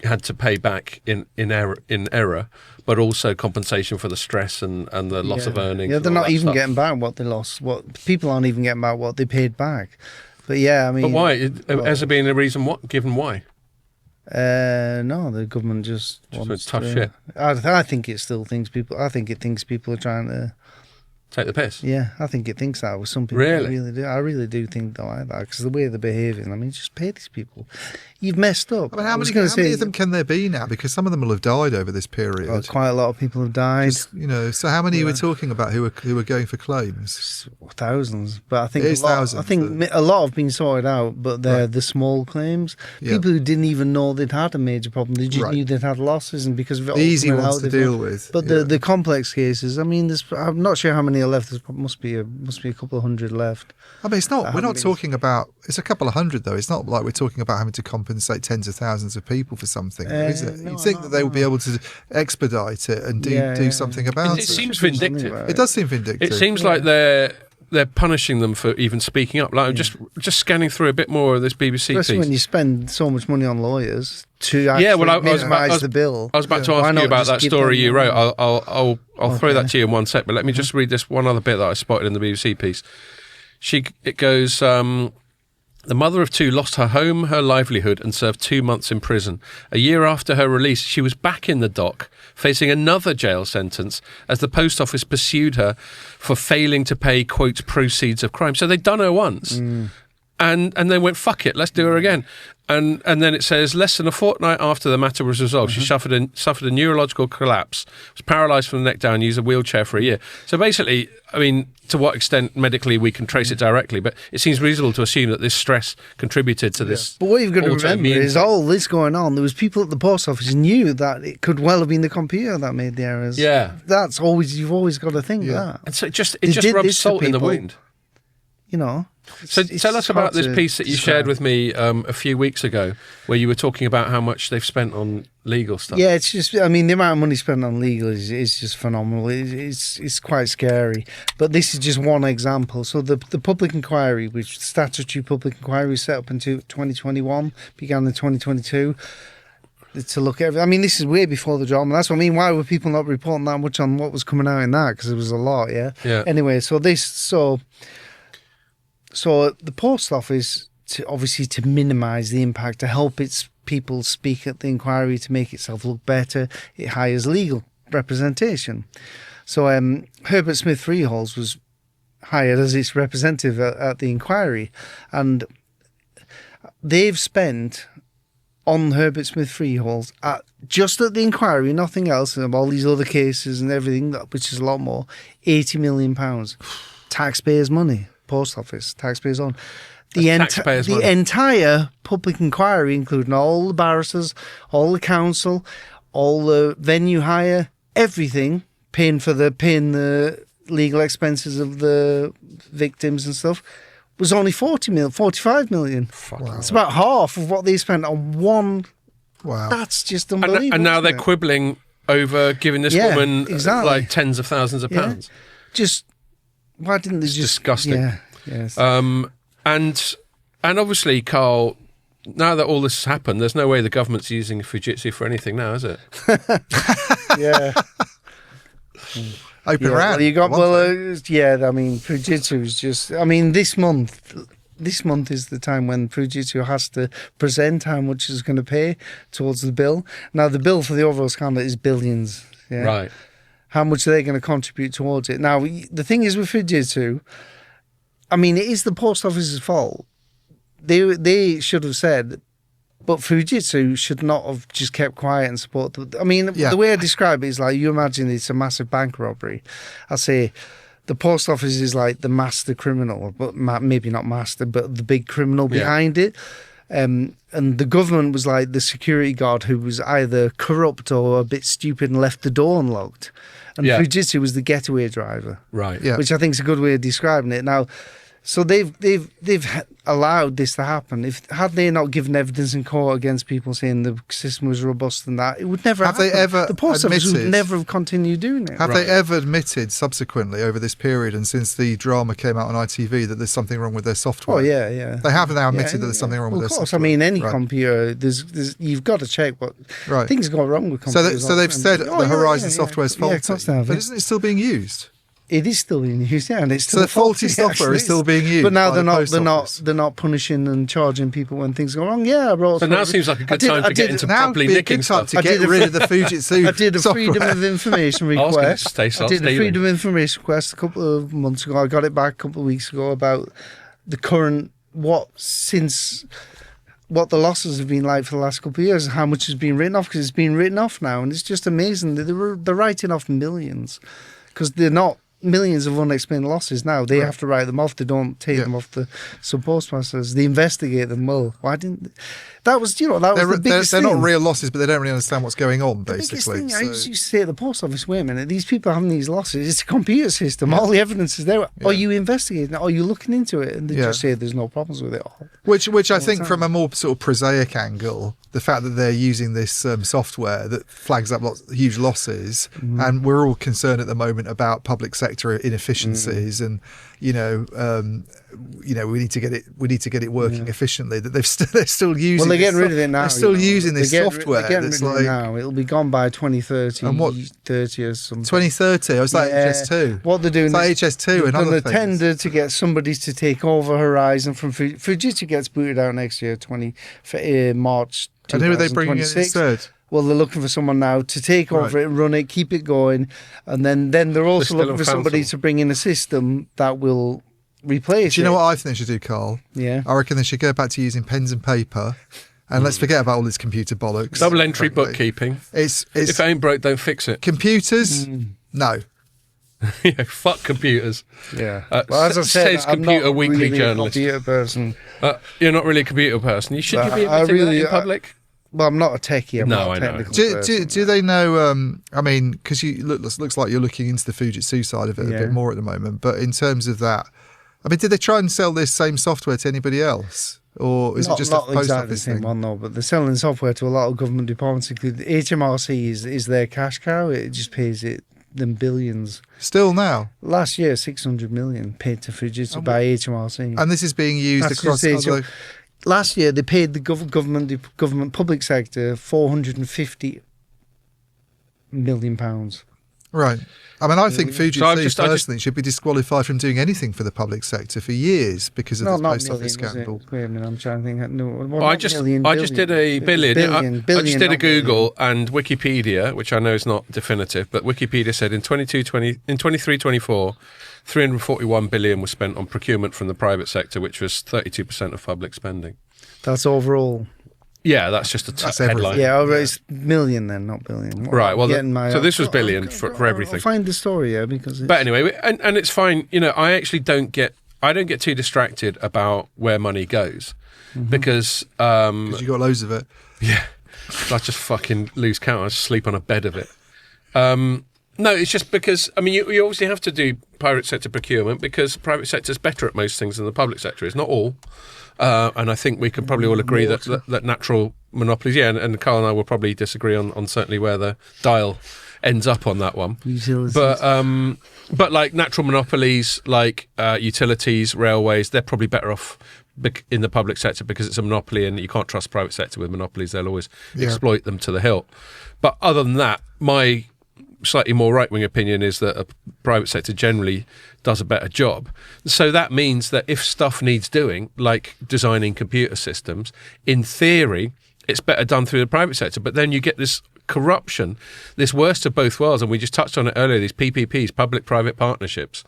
had to pay back in error, but also compensation for the stress and the loss of earnings? Yeah, they're not even getting back what they lost. People aren't even getting back what they paid back. But yeah, I mean, but why? Has there been a reason? Given why? No, the government just wants tough shit. I think it still thinks people. I think it thinks people are trying to take the piss. Yeah, I think it thinks that. With some people, really do. I really do think they're like that because the way they're behaving. I mean, just pay these people. You've messed up. I mean, how many of them can there be now? Because some of them will have died over this period. Well, quite a lot of people have died. So how many are we talking about who are going for claims? Thousands, but I think thousands. I think a lot have been sorted out, but they're the small claims. People who didn't even know they'd had a major problem. They just knew they'd had losses, and because of it, the easy ones to deal with. But the complex cases, I mean, I'm not sure how many are left. There must be a couple of hundred left. I mean, it's not. We're not talking about. It's a couple of hundred though. It's not like we're talking about having to compensate tens of thousands of people for something, is it? You'd think that they would be able to expedite it and do something about it. It seems vindictive. It does seem vindictive. It seems like they're punishing them for even speaking up. Like just scanning through a bit more of this BBC Especially piece. when you spend so much money on lawyers to actually minimise the bill. I was about to ask you about that story you wrote. I'll throw that to you in one sec, but let me just read this one other bit that I spotted in the BBC piece. It goes, the mother of two lost her home, her livelihood, and served 2 months in prison. A year after her release, she was back in the dock, facing another jail sentence as the post office pursued her for failing to pay, quote, proceeds of crime. So they'd done her once. And they went, fuck it, let's do her again. And then it says, less than a fortnight after the matter was resolved, she suffered a neurological collapse, was paralysed from the neck down, used a wheelchair for a year. So basically, I mean, to what extent medically we can trace it directly, but it seems reasonable to assume that this stress contributed to this. But what you've got to remember is all this going on, there was people at the post office who knew that it could well have been the computer that made the errors. Yeah. You've always got to think that. And so it just rubs salt in the wound. You know. So tell us about this piece that you shared with me a few weeks ago, where you were talking about how much they've spent on legal stuff. Yeah, it's just, I mean, the amount of money spent on legal is just phenomenal. It's quite scary. But this is just one example. So the public inquiry, which statutory public inquiry set up in 2021, began in 2022. To look at, I mean, this is way before the drama. That's what I mean. Why were people not reporting that much on what was coming out in that? Because there was a lot, yeah. Anyway, so the post office, to minimise the impact, to help its people speak at the inquiry, to make itself look better, it hires legal representation. So Herbert Smith Freeholds was hired as its representative at the inquiry, and they've spent on Herbert Smith Freeholds just at the inquiry, nothing else, and all these other cases and everything, which is a lot more, £80 million. Taxpayers' money. Post office, taxpayers on. The entire public inquiry, including all the barristers, all the counsel, all the venue hire, everything, paying the legal expenses of the victims and stuff, was only 45 million. Wow. It's about half of what they spent on one. Wow. That's just unbelievable. And now they're quibbling over giving this woman like tens of thousands of pounds. Why didn't they disgusting. Yeah. Yes. And obviously, Carl, now that all this has happened, there's no way the government's using Fujitsu for anything now, is it? Yeah. Open RAN. I mean, Fujitsu is just. I mean, this month is the time when Fujitsu has to present how much it's going to pay towards the bill. Now, the bill for the overall scandal is billions. Yeah? Right. How much are they going to contribute towards it? Now, the thing is with Fujitsu, I mean, it is the post office's fault. They should have said, but Fujitsu should not have just kept quiet and supported. The way I describe it is like, you imagine it's a massive bank robbery. I say the post office is like the master criminal, but maybe not master, but the big criminal behind it. And the government was like the security guard who was either corrupt or a bit stupid and left the door unlocked. And Fujitsu was the getaway driver, right? Yeah. Which I think is a good way of describing it. Now, so they've allowed this to happen. Had they not given evidence in court against people saying the system was robust and that, it would never happen. Have they ever the post office would never have continued doing it. Have they ever admitted subsequently over this period and since the drama came out on ITV that there's something wrong with their software? Oh yeah. They have now admitted that there's something wrong with their software. I mean, any computer, there's you've got to check what things go wrong with computers. So they've said the Horizon software is faulty, of course they have, but isn't it still being used? It is still being used, yeah, and it's still so the faulty software is still being used. But now they're not punishing and charging people when things go wrong. Yeah, I brought. So now seems like a good time to get into properly nicking stuff. To get rid of the Fujitsu. I did a software. freedom of information request. I did a freedom of information request a couple of months ago. I got it back a couple of weeks ago about the current what the losses have been like for the last couple of years, and how much has been written off, because it's been written off now, and it's just amazing. They're writing off millions, because they're not millions of unexplained losses now. They have to write them off. They don't take them off the sub-postmasters. They investigate them. Well, why didn't... That was, that was the biggest thing. They're not real losses, but they don't really understand what's going on, basically. The biggest thing, I used to say at the post office, wait a minute, these people having these losses, it's a computer system. All the evidence is there. Are you investigating it? Are you looking into it? And they just say there's no problems with it all. Which I think from a more sort of prosaic angle, the fact that they're using this software that flags up huge losses, and we're all concerned at the moment about public sector inefficiencies, and we need to get it working efficiently. That they're still using. Well, they're getting rid of it now. They're still using this software. They're getting rid of it now. It'll be gone by 2030. And what? 30 or something. 2030. I was like HS2. What they're doing? It's like HS2 and other things. Done a tender to get somebody to take over Horizon from Fujitsu. Gets booted out next year, March 2026. And who are they bringing in instead? Well, they're looking for someone now to take over it, run it, keep it going, and then they're also looking for somebody to bring in a system that will replace it. Do you know what I think they should do, Carl? Yeah. I reckon they should go back to using pens and paper, and let's forget about all this computer bollocks. Double entry bookkeeping. It's if it ain't broke, don't fix it. Computers? No. Yeah, fuck computers. Yeah. Well, as I said, I'm not really a computer person. You're not really a computer person. Should you be admitting that in public? Well, I'm not a techie. I'm not a technical person. Do they know? I mean, because looks like you're looking into the Fujitsu side of it a bit more at the moment. But in terms of that, I mean, did they try and sell this same software to anybody else, or is it just not a post exactly office the same thing? one? No, but they're selling software to a lot of government departments, including HMRC is their cash cow. It just pays them billions. Still now? Last year, 600 million paid to Fujitsu by HMRC, and this is being used across other. Last year, they paid the government public sector £450 million. Right. I mean, I think Fujitsu personally should be disqualified from doing anything for the public sector for years because of this post office scandal. Wait a minute, I'm trying to think. No, I just did a billion. I just did a Google, and Wikipedia, which I know is not definitive, but Wikipedia said in 23-24, 341 billion was spent on procurement from the private sector, which was 32% of public spending. That's overall. Yeah, that's just a headline. Yeah, it's million then, not billion. Right, well, so this was billion for everything. I'll find the story, because... But anyway, and it's fine. I actually don't get too distracted about where money goes, because you got loads of it. Yeah, I just fucking lose count. I just sleep on a bed of it. No, it's just because, I mean, you obviously have to do private sector procurement because private sector is better at most things than the public sector is. Not all. And I think we can probably all agree that natural monopolies, and Carl and I will probably disagree on certainly where the dial ends up on that one. Utilities. But like natural monopolies, like utilities, railways, they're probably better off in the public sector because it's a monopoly and you can't trust private sector with monopolies. They'll always exploit them to the hilt. But other than that, my slightly more right-wing opinion is that a private sector generally does a better job. So that means that if stuff needs doing, like designing computer systems, in theory, it's better done through the private sector. But then you get this corruption, this worst of both worlds, and we just touched on it earlier, these PPPs, public-private partnerships,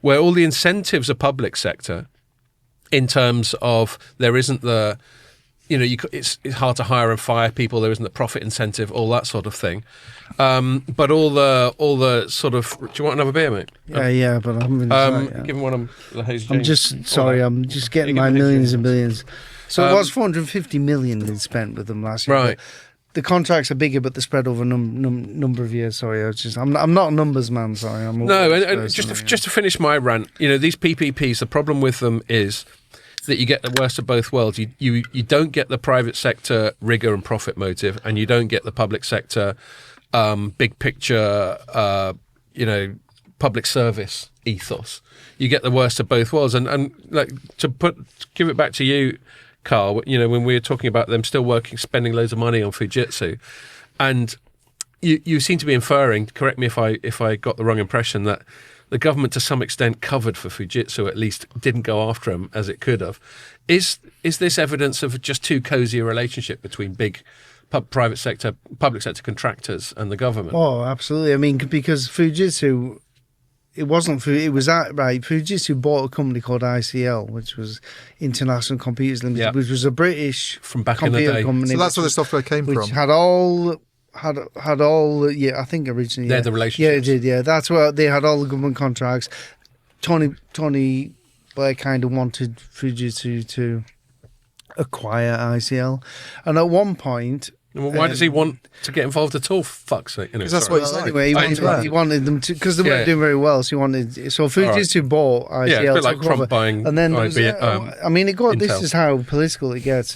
where all the incentives are public sector in terms of there isn't the... it's hard to hire and fire people. There isn't the profit incentive, all that sort of thing. But all the sort of. Do you want another beer, mate? Yeah, but I'm give him one of the Hazy I'm just getting my millions and billions. So it was 450 million they spent with them last year. Right. The contracts are bigger, but they're spread over a number of years. Sorry, I'm not a numbers man. Sorry, and just to finish my rant, these PPPs. The problem with them is that you get the worst of both worlds. You don't get the private sector rigor and profit motive, and you don't get the public sector big picture, public service ethos. You get the worst of both worlds, and like give it back to you, Carl. When we were talking about them still spending loads of money on Fujitsu, and you seem to be inferring. Correct me if I got the wrong impression that the government to some extent covered for Fujitsu, at least didn't go after him as it could have. Is this evidence of just too cozy a relationship between big private sector, public sector contractors and the government? Oh, absolutely. I mean, because Fujitsu, Fujitsu bought a company called ICL, which was International Computers Limited, which was a British from back in the day company. So that's where the software came from. Which had all, I think originally. They're the relationships. Yeah, it did, yeah. That's where they had all the government contracts. Tony Blair kind of wanted Fujitsu to acquire ICL. And at one point... Well, why does he want to get involved at all? Fuck's sake. Because that's what he's like. Anyway, he wanted them to, because they weren't doing very well, so Fujitsu bought ICL. Yeah, a bit like Trump buying and then this is how political it gets.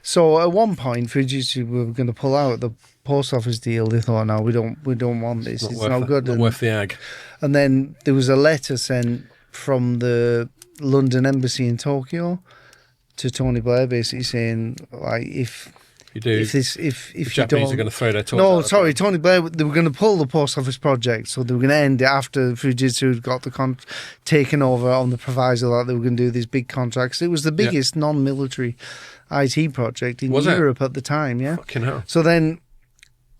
So at one point, Fujitsu were going to pull out the post office deal. They thought, no, we don't want this. It's not good. Not worth the ag. And then there was a letter sent from the London embassy in Tokyo to Tony Blair, basically saying, like, if you do, if the Japanese are going to throw their toys No, sorry, Tony Blair, they were going to pull the post office project, so they were going to end it after Fujitsu got taken over on the proviso that they were going to do these big contracts. It was the biggest non-military IT project in Europe at the time, yeah. Fucking hell. So then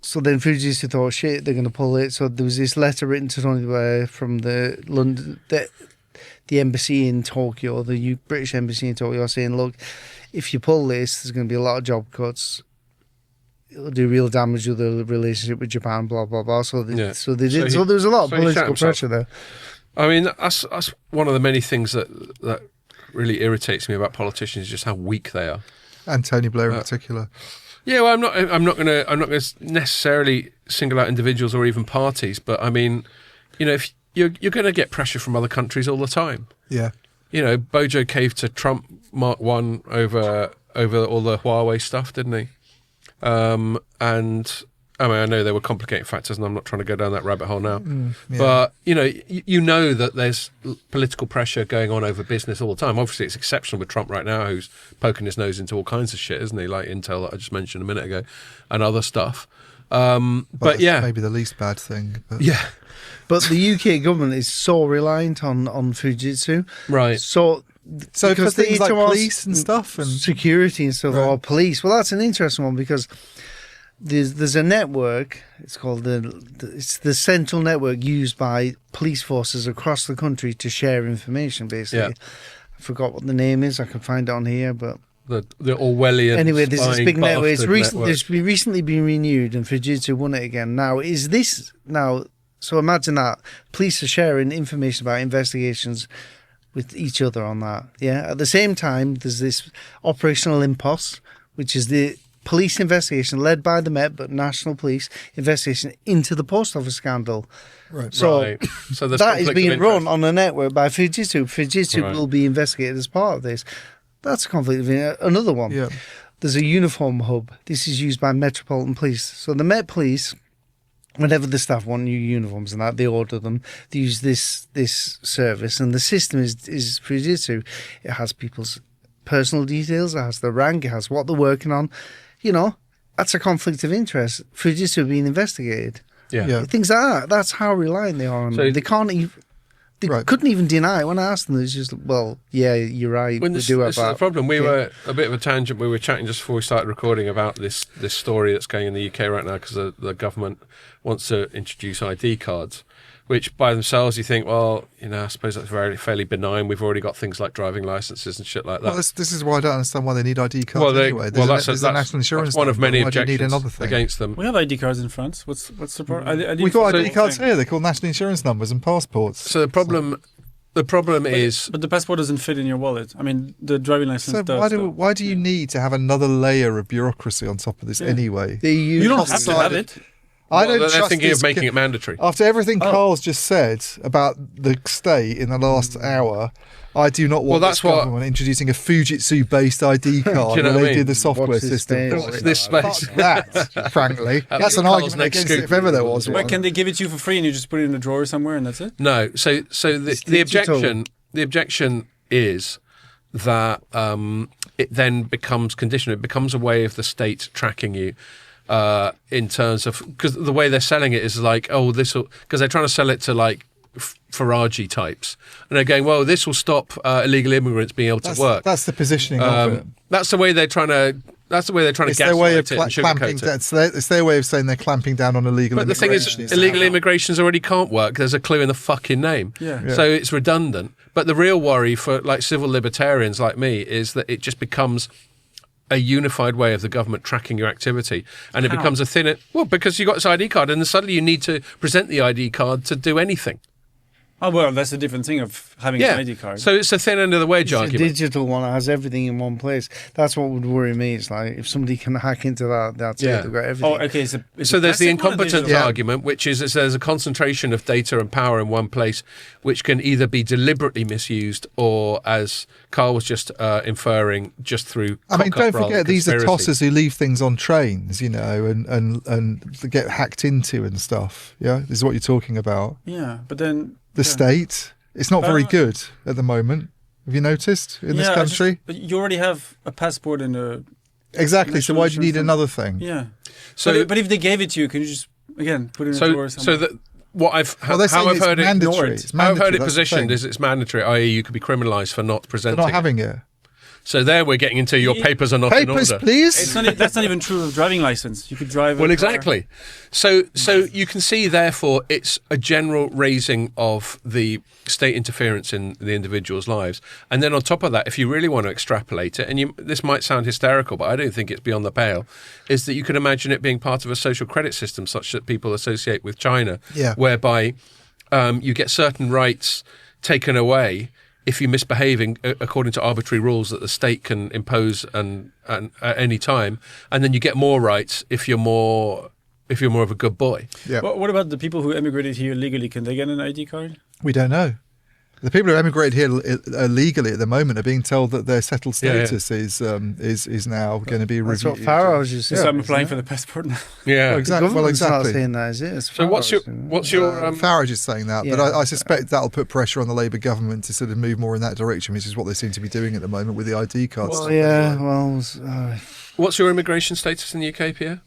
Fujitsu thought, shit, they're going to pull it. So there was this letter written to Tony Blair from the London, the embassy in Tokyo, the British embassy in Tokyo, saying, look, if you pull this, there's going to be a lot of job cuts. It'll do real damage to the relationship with Japan, blah, blah, blah. So they did. So there was a lot of political pressure there. I mean, that's one of the many things that really irritates me about politicians, is just how weak they are. And Tony Blair in particular. Yeah, well, I'm not going to necessarily single out individuals or even parties, but I mean, if you're going to get pressure from other countries all the time. Yeah. Bojo caved to Trump Mark 1 over all the Huawei stuff, didn't he? And I mean, I know there were complicating factors, and I'm not trying to go down that rabbit hole now. But you know that there's political pressure going on over business all the time. Obviously, it's exceptional with Trump right now, who's poking his nose into all kinds of shit, isn't he? Like Intel that I just mentioned a minute ago, and other stuff. But yeah, maybe the least bad thing. But. Yeah. But the UK government is so reliant on Fujitsu, right? So for things like police and stuff and security and stuff, or police. Well, that's an interesting one, because there's a network. It's called it's the central network used by police forces across the country to share information. Basically, I forgot what the name is. I can find it on here, but. The Orwellian. Anyway, there's this big network. It's recently been renewed, and Fujitsu won it again. So imagine that police are sharing information about investigations with each other on that. Yeah. At the same time, there's this operational impulse, which is the police investigation led by the Met, but national police investigation into the post office scandal. Right. So that is being run on a network by Fujitsu. Fujitsu will be investigated as part of this. That's a conflict of interest. Another one. Yeah. There's a uniform hub. This is used by Metropolitan Police. So the Met Police, whenever the staff want new uniforms and that, they order them. They use this service, and the system is Fujitsu. It has people's personal details. It has the rank. It has what they're working on. That's a conflict of interest. Fujitsu being investigated. Yeah. Things like that. That's how reliant they are on them. They can't even. They couldn't even deny it. When I asked them, it's just, well, yeah, you're right. This is the problem. We were a bit of a tangent. We were chatting just before we started recording about this story that's going in the UK right now, because the government wants to introduce ID cards, which by themselves you think, well, I suppose that's fairly benign. We've already got things like driving licenses and shit like that. Well, this is why I don't understand why they need ID cards anyway. There's a national insurance. That's one of many objections another against them. We have ID cards in France. What's the problem? We've got ID cards here. They're called national insurance numbers and passports. So the problem is... But the passport doesn't fit in your wallet. I mean, the driving license does. Why do you need to have another layer of bureaucracy on top of this anyway? You don't have to have it. They're thinking of making it mandatory. After everything Carl's just said about the state in the last hour, I do not want this government introducing a Fujitsu-based ID card where they do the software system. Watch this space. Fuck that, frankly. That's an argument against it if ever there was one. Why can they give it to you for free and you just put it in a drawer somewhere and that's it? No. So the objection is that it then becomes conditional. It becomes a way of the state tracking you. in terms of, because the way they're selling it is like, oh, this will, because they're trying to sell it to like Farage types, and they're going, well, this will stop illegal immigrants being able to work. That's the positioning of it. That's the way they're trying to. That's the way they're trying to gaslight it and sugarcoat it. It's their way of saying they're clamping down on illegal immigration. But the thing is, illegal immigrations already can't work. There's a clue in the fucking name. Yeah. So it's redundant. But the real worry for like civil libertarians like me is that it just becomes a unified way of the government tracking your activity, and it becomes a thin. Well, because you got this ID card, and then suddenly you need to present the ID card to do anything. Oh, well, that's a different thing of having an ID card. So it's a thin end of the wedge argument. A digital one that has everything in one place. That's what would worry me. It's like if somebody can hack into that, that's it. They've got everything. Oh, okay. So there's the incompetence argument, which is that there's a concentration of data and power in one place, which can either be deliberately misused or, as Carl was just inferring, just through. I mean, don't forget these are tossers who leave things on trains, you know, and get hacked into and stuff. Yeah, this is what you're talking about. Yeah, but then. The state, it's not very good at the moment. Have you noticed in this country? But you already have a passport and a... Exactly, so why do you need another thing? Yeah. So, but if they gave it to you, can you just, again, put it in the drawer somewhere? So that what I've how I've heard it positioned is it's mandatory, i.e. you could be criminalised for not presenting. For not having it. So there we're getting into your papers are not in order. Papers, please. That's not even true of driving license. You could drive. Well, exactly. So you can see, therefore, it's a general raising of the state interference in the individual's lives, and then on top of that, if you really want to extrapolate it, and this might sound hysterical, but I don't think it's beyond the pale, is that you can imagine it being part of a social credit system such that people associate with China, whereby you get certain rights taken away if you're misbehaving according to arbitrary rules that the state can impose and at any time, and then you get more rights if you're more of a good boy. Yeah. What about the people who emigrated here legally? Can they get an ID card? We don't know. The people who emigrated here legally at the moment are being told that their settled status is now going to be reviewed. That's what Farage is saying. So I'm applying for the passport now. Yeah, well, exactly. Not saying that, is it? So what's your Farage is saying that, but I suspect that'll put pressure on the Labour government to sort of move more in that direction, which is what they seem to be doing at the moment with the ID cards. What's your immigration status in the UK, Pierre?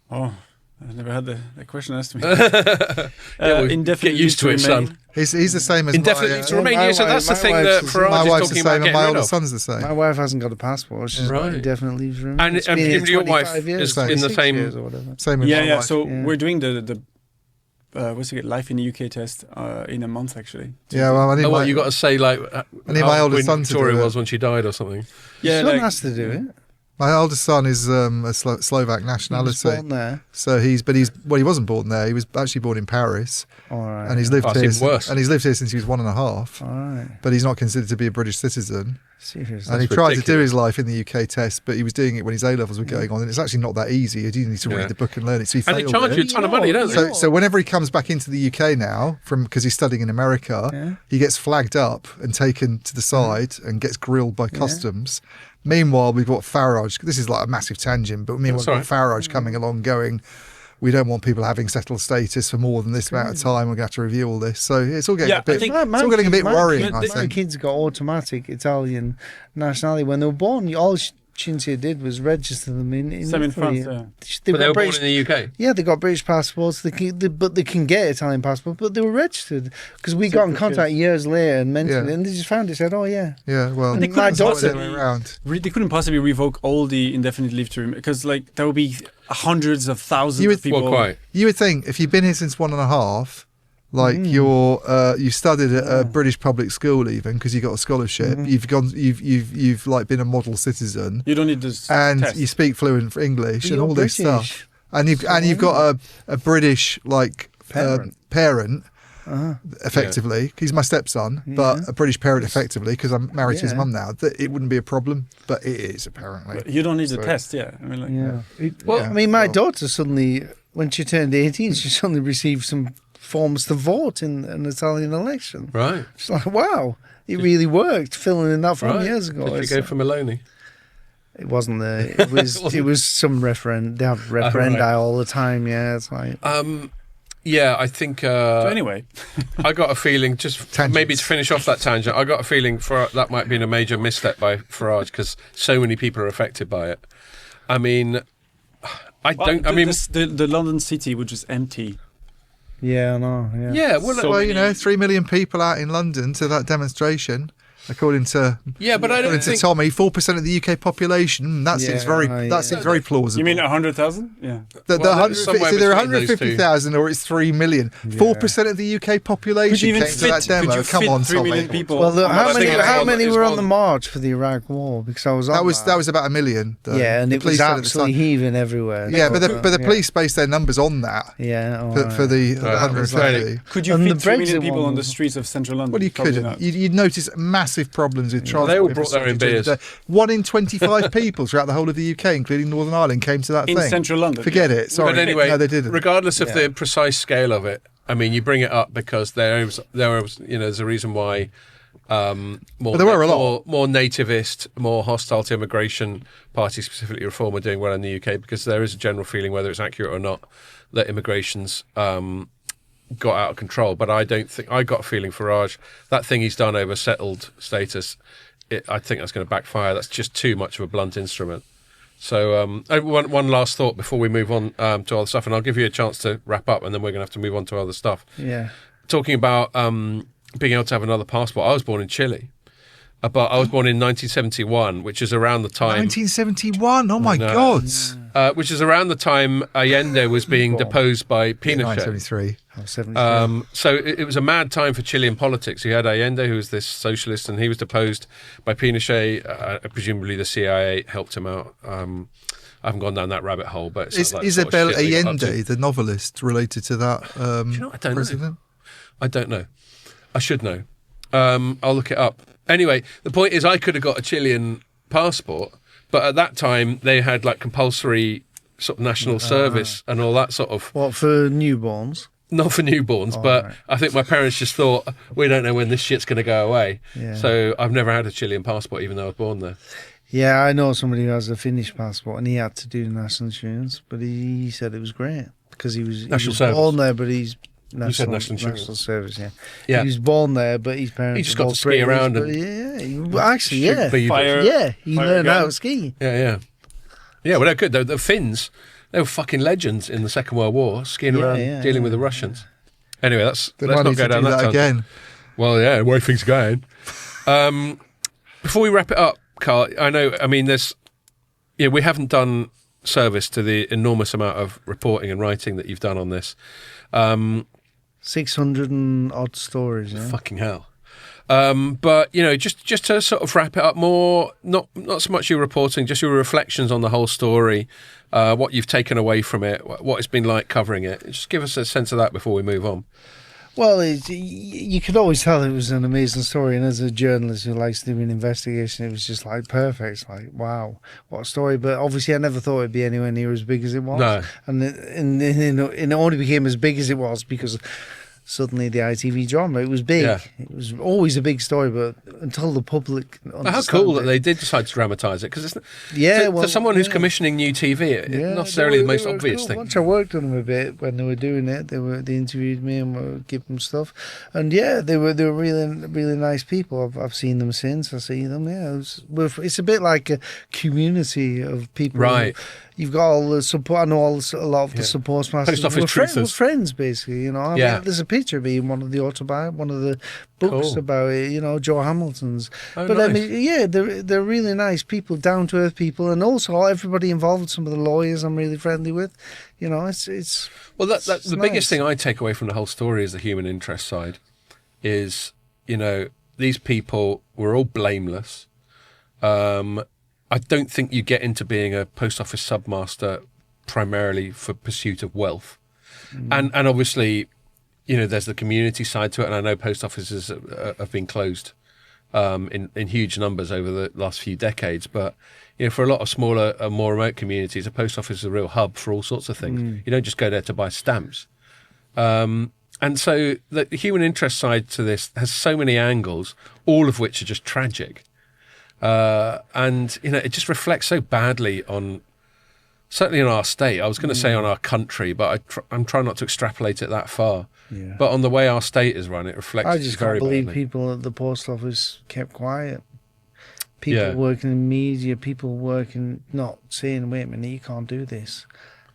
Oh, I've never had that question asked to me. Indefinite get used to it, son. He's the same as indefinitely to remain. So that's the thing that Farage is talking about getting my rid older of. son's the same. My wife hasn't got a passport. She's indefinitely leave to remain. And your wife is in the same. Same with my wife. So we're doing the life in the UK test in a month actually. Yeah, well, I need you got to say like I need my older son to do Victoria it. was when she died or something. Yeah, son has to do it. My oldest son is a Slovak nationality. He was born there. So he wasn't born there. He was actually born in Paris. All right. And he's lived here. Worse. And he's lived here since he was 1.5. All right. But he's not considered to be a British citizen. Seriously. And he tried to do his life in the UK test, but he was doing it when his A levels were going on, and it's actually not that easy. You do need to read the book and learn it. So they charge you a ton of money, don't they? So whenever he comes back into the UK now, because he's studying in America, he gets flagged up and taken to the side and gets grilled by customs. Meanwhile, we've got Farage. This is like a massive tangent, but meanwhile, we've got Farage coming along going, we don't want people having settled status for more than this amount of time. We're going to have to review all this. So it's all getting a bit worrying, I think. My kids got automatic Italian nationality when they were born. All Cinzia did was register them in France, They were born in the UK? Yeah, they got British passports, but they can get Italian passport, but they were registered. Because we got in contact years later and mentioned it, and they just found it, said, oh, yeah. Yeah, well, they my daughter they couldn't possibly revoke all the indefinite leave to remain, because like there would be hundreds of thousands of people. Well, quite. You would think, if you've been here since 1.5, like you studied at a British public school even because you got a scholarship. You've like been a model citizen. You don't need this and test. You speak fluent English and all this stuff. And you've got a British like parent. Effectively, he's my stepson, but a British parent effectively because I'm married to his mum now. That it wouldn't be a problem, but it is apparently. But you don't need the test, I mean, I mean, my daughter suddenly, when she turned 18, she suddenly received some forms to vote in an Italian election. Right. She's like, wow, it really worked. Filling in that form years ago. Did you go for Maloney? It wasn't there. It was it was some referendum. They have referenda all the time. Yeah, it's like. Yeah, I think. So anyway, I got a feeling, just maybe to finish off that tangent, I got a feeling that might have been a major misstep by Farage because so many people are affected by it. I mean, I don't. I mean, the London city was just empty. Yeah, I know. Yeah. Yeah. Well, 3 million people out in London to that demonstration. According to but I don't think Tommy, 4% of the UK population. That seems very plausible. You mean 100,000? Yeah. There are 150,000 or it's 3 million. 4% of the UK population came to that demo. Come on, 3 million Tommy. people. Well, how many were on the march for the Iraq War? Because I was on that was about 1 million. Yeah, and it was absolutely heaving everywhere. Yeah, but the police based their numbers on that. Yeah, for the 150. Could you fit 3 million people on the streets of central London? Well, you couldn't. You'd notice massive problems with transport. They all brought their own beers. 1 in 25 people throughout the whole of the UK, including Northern Ireland, came to that thing. In central London. Forget it. Sorry. But anyway, no, they didn't. Regardless of the precise scale of it, I mean, you bring it up because there's a reason why more nativist, more hostile to immigration parties, specifically Reform, are doing well in the UK, because there is a general feeling, whether it's accurate or not, that immigration's got out of control. But I don't think, I got a feeling Farage, that thing he's done over settled status, I think that's going to backfire. That's just too much of a blunt instrument. So one last thought before we move on to other stuff, and I'll give you a chance to wrap up, and then we're going to have to move on to other stuff. Yeah. Talking about being able to have another passport, I was born in Chile. But I was born in 1971, which is around the time... 1971? Oh, my God. Which is around the time Allende was being deposed by Pinochet. 1973. So it was a mad time for Chilean politics. You had Allende, who was this socialist, and he was deposed by Pinochet. Presumably the CIA helped him out. I haven't gone down that rabbit hole, but is Isabel Allende, the novelist, related to that I don't president? know. I don't know. I should know. I'll look it up. Anyway, the point is I could have got a Chilean passport, but at that time they had like compulsory sort of national service and all that sort of... What, for newborns? Not for newborns, but right. I think my parents just thought, we don't know when this shit's going to go away. Yeah. So I've never had a Chilean passport, even though I was born there. Yeah, I know somebody who has a Finnish passport, and he had to do national insurance, but he said it was great because he was born there, but he's... National service, yeah. He was born there, but his parents... He just got to ski around. He learned how to ski. Yeah, well, they're good. The Finns, they were fucking legends in the Second World War, skiing around, dealing with the Russians. Anyway, let's not go down that again. Well, yeah, the way things are going. Before we wrap it up, Carl, we haven't done service to the enormous amount of reporting and writing that you've done on this. 600 and odd stories. Yeah? Fucking hell. But, just to sort of wrap it up more, not so much your reporting, just your reflections on the whole story, what you've taken away from it, what it's been like covering it. Just give us a sense of that before we move on. Well, you could always tell it was an amazing story, and as a journalist who likes doing investigation, it was just like perfect. It's like, wow, what a story! But obviously, I never thought it'd be anywhere near as big as it was. No. And it only became as big as it was because suddenly the ITV drama, it was big. Yeah. It was always a big story, but until the public how cool that they did decide to dramatise it, because it's for someone who's commissioning new TV, it's not necessarily the most obvious thing. Once I worked on them a bit when they were doing it, they interviewed me and were giving them stuff, and they were really really nice people. I've seen them since. I see them. Yeah, it's a bit like a community of people. Right. You've got all the support. I know a lot of the support masters. We're friends, basically. There's a picture of me in one of the books about it. Joe Hamilton's. Oh, but nice. They're really nice people, down to earth people, and also everybody involved. Some of the lawyers I'm really friendly with. It's well. That's the biggest thing I take away from the whole story is the human interest side. Is these people were all blameless. I don't think you get into being a post office submaster primarily for pursuit of wealth. And obviously, there's the community side to it, and I know post offices have been closed in huge numbers over the last few decades. But for a lot of smaller, more remote communities, a post office is a real hub for all sorts of things. You don't just go there to buy stamps. And so the human interest side to this has so many angles, all of which are just tragic. And it just reflects so badly on, certainly on our state. I was going to say on our country, but I'm trying not to extrapolate it that far. Yeah. But on the way our state is run, it reflects. I just can't believe badly. People at the post office kept quiet. People working in media, people working, not saying, "Wait a minute, you can't do this."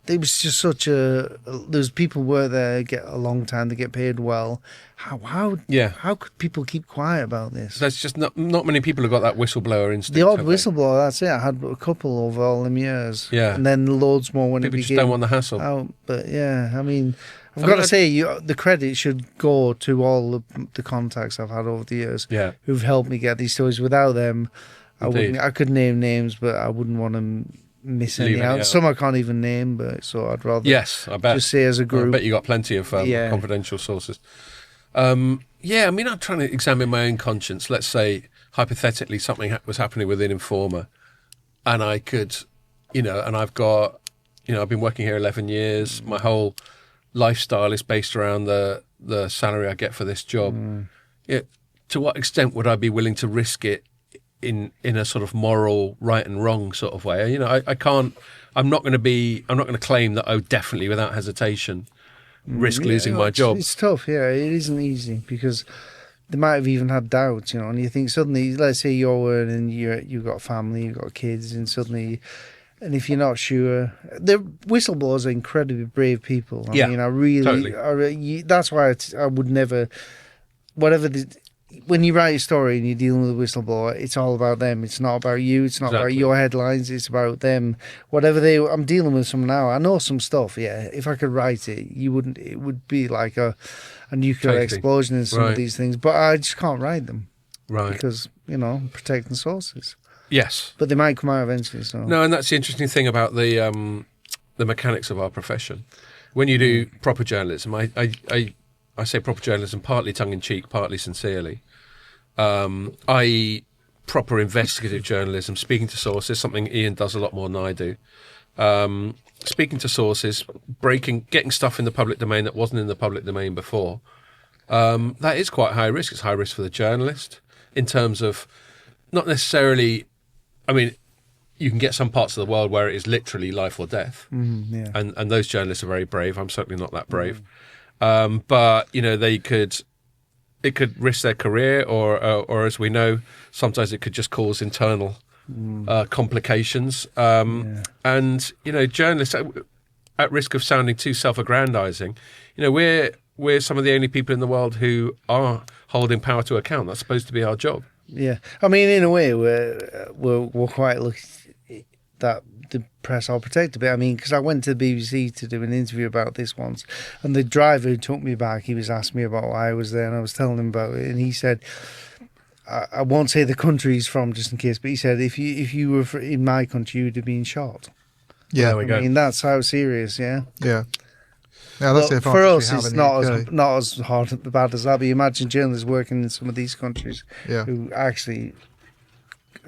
it was just such a. There's people work there, get a long time, they get paid well. How could people keep quiet about this? There's just not many people have got that whistleblower instinct. The odd whistleblower, that's it. I had a couple over all them years. Yeah. And then loads more when people it just don't want the hassle. Out. But yeah, I mean, I've got to say, the credit should go to all the contacts I've had over the years who've helped me get these stories. Without them, I could name names, but I wouldn't want to miss any out. Some I can't even name, but so I'd rather I bet. just say as a group. I bet you got plenty of confidential sources. I mean, I'm trying to examine my own conscience. Let's say, hypothetically, something was happening with an Informer, and I could, and I've got, I've been working here 11 years. My whole lifestyle is based around the salary I get for this job. To what extent would I be willing to risk it in a sort of moral right and wrong sort of way? I can't. I'm not going to claim that definitely without hesitation risk losing my job. It's tough. Yeah, it isn't easy because they might have even had doubts, and you think suddenly, let's say you're earning, you've got a family, you've got kids, and suddenly. And if you're not sure, the whistleblowers are incredibly brave people. I mean, I really, totally. That's why I would never, when you write a story and you're dealing with a whistleblower, it's all about them. It's not about you. It's not about your headlines. It's about them. I'm dealing with some now. I know some stuff. Yeah, if I could write it, it would be like a nuclear explosion in some of these things. But I just can't write them, because protecting sources. Yes, but they might come out eventually. So no, and that's the interesting thing about the mechanics of our profession. When you do proper journalism, I say proper journalism partly tongue in cheek, partly sincerely. I.e., proper investigative journalism, speaking to sources, something Ian does a lot more than I do. Speaking to sources, getting stuff in the public domain that wasn't in the public domain before. That is quite high risk. It's high risk for the journalist in terms of not necessarily. I mean, you can get some parts of the world where it is literally life or death, and those journalists are very brave. I'm certainly not that brave, but it could risk their career, or as we know, sometimes it could just cause internal complications. And journalists at risk of sounding too self-aggrandizing. We're some of the only people in the world who are holding power to account. That's supposed to be our job. Yeah, I mean, in a way, we're quite lucky that the press are protected. But I mean, because I went to the BBC to do an interview about this once, and the driver who took me back, he was asking me about why I was there, and I was telling him about it, and he said, I won't say the country he's from just in case, but he said if you were in my country, you'd have been shot. Yeah, there we go. I mean, that's how serious. Yeah. Yeah, that's the for us, it's not as bad as that. But you imagine journalists working in some of these countries who actually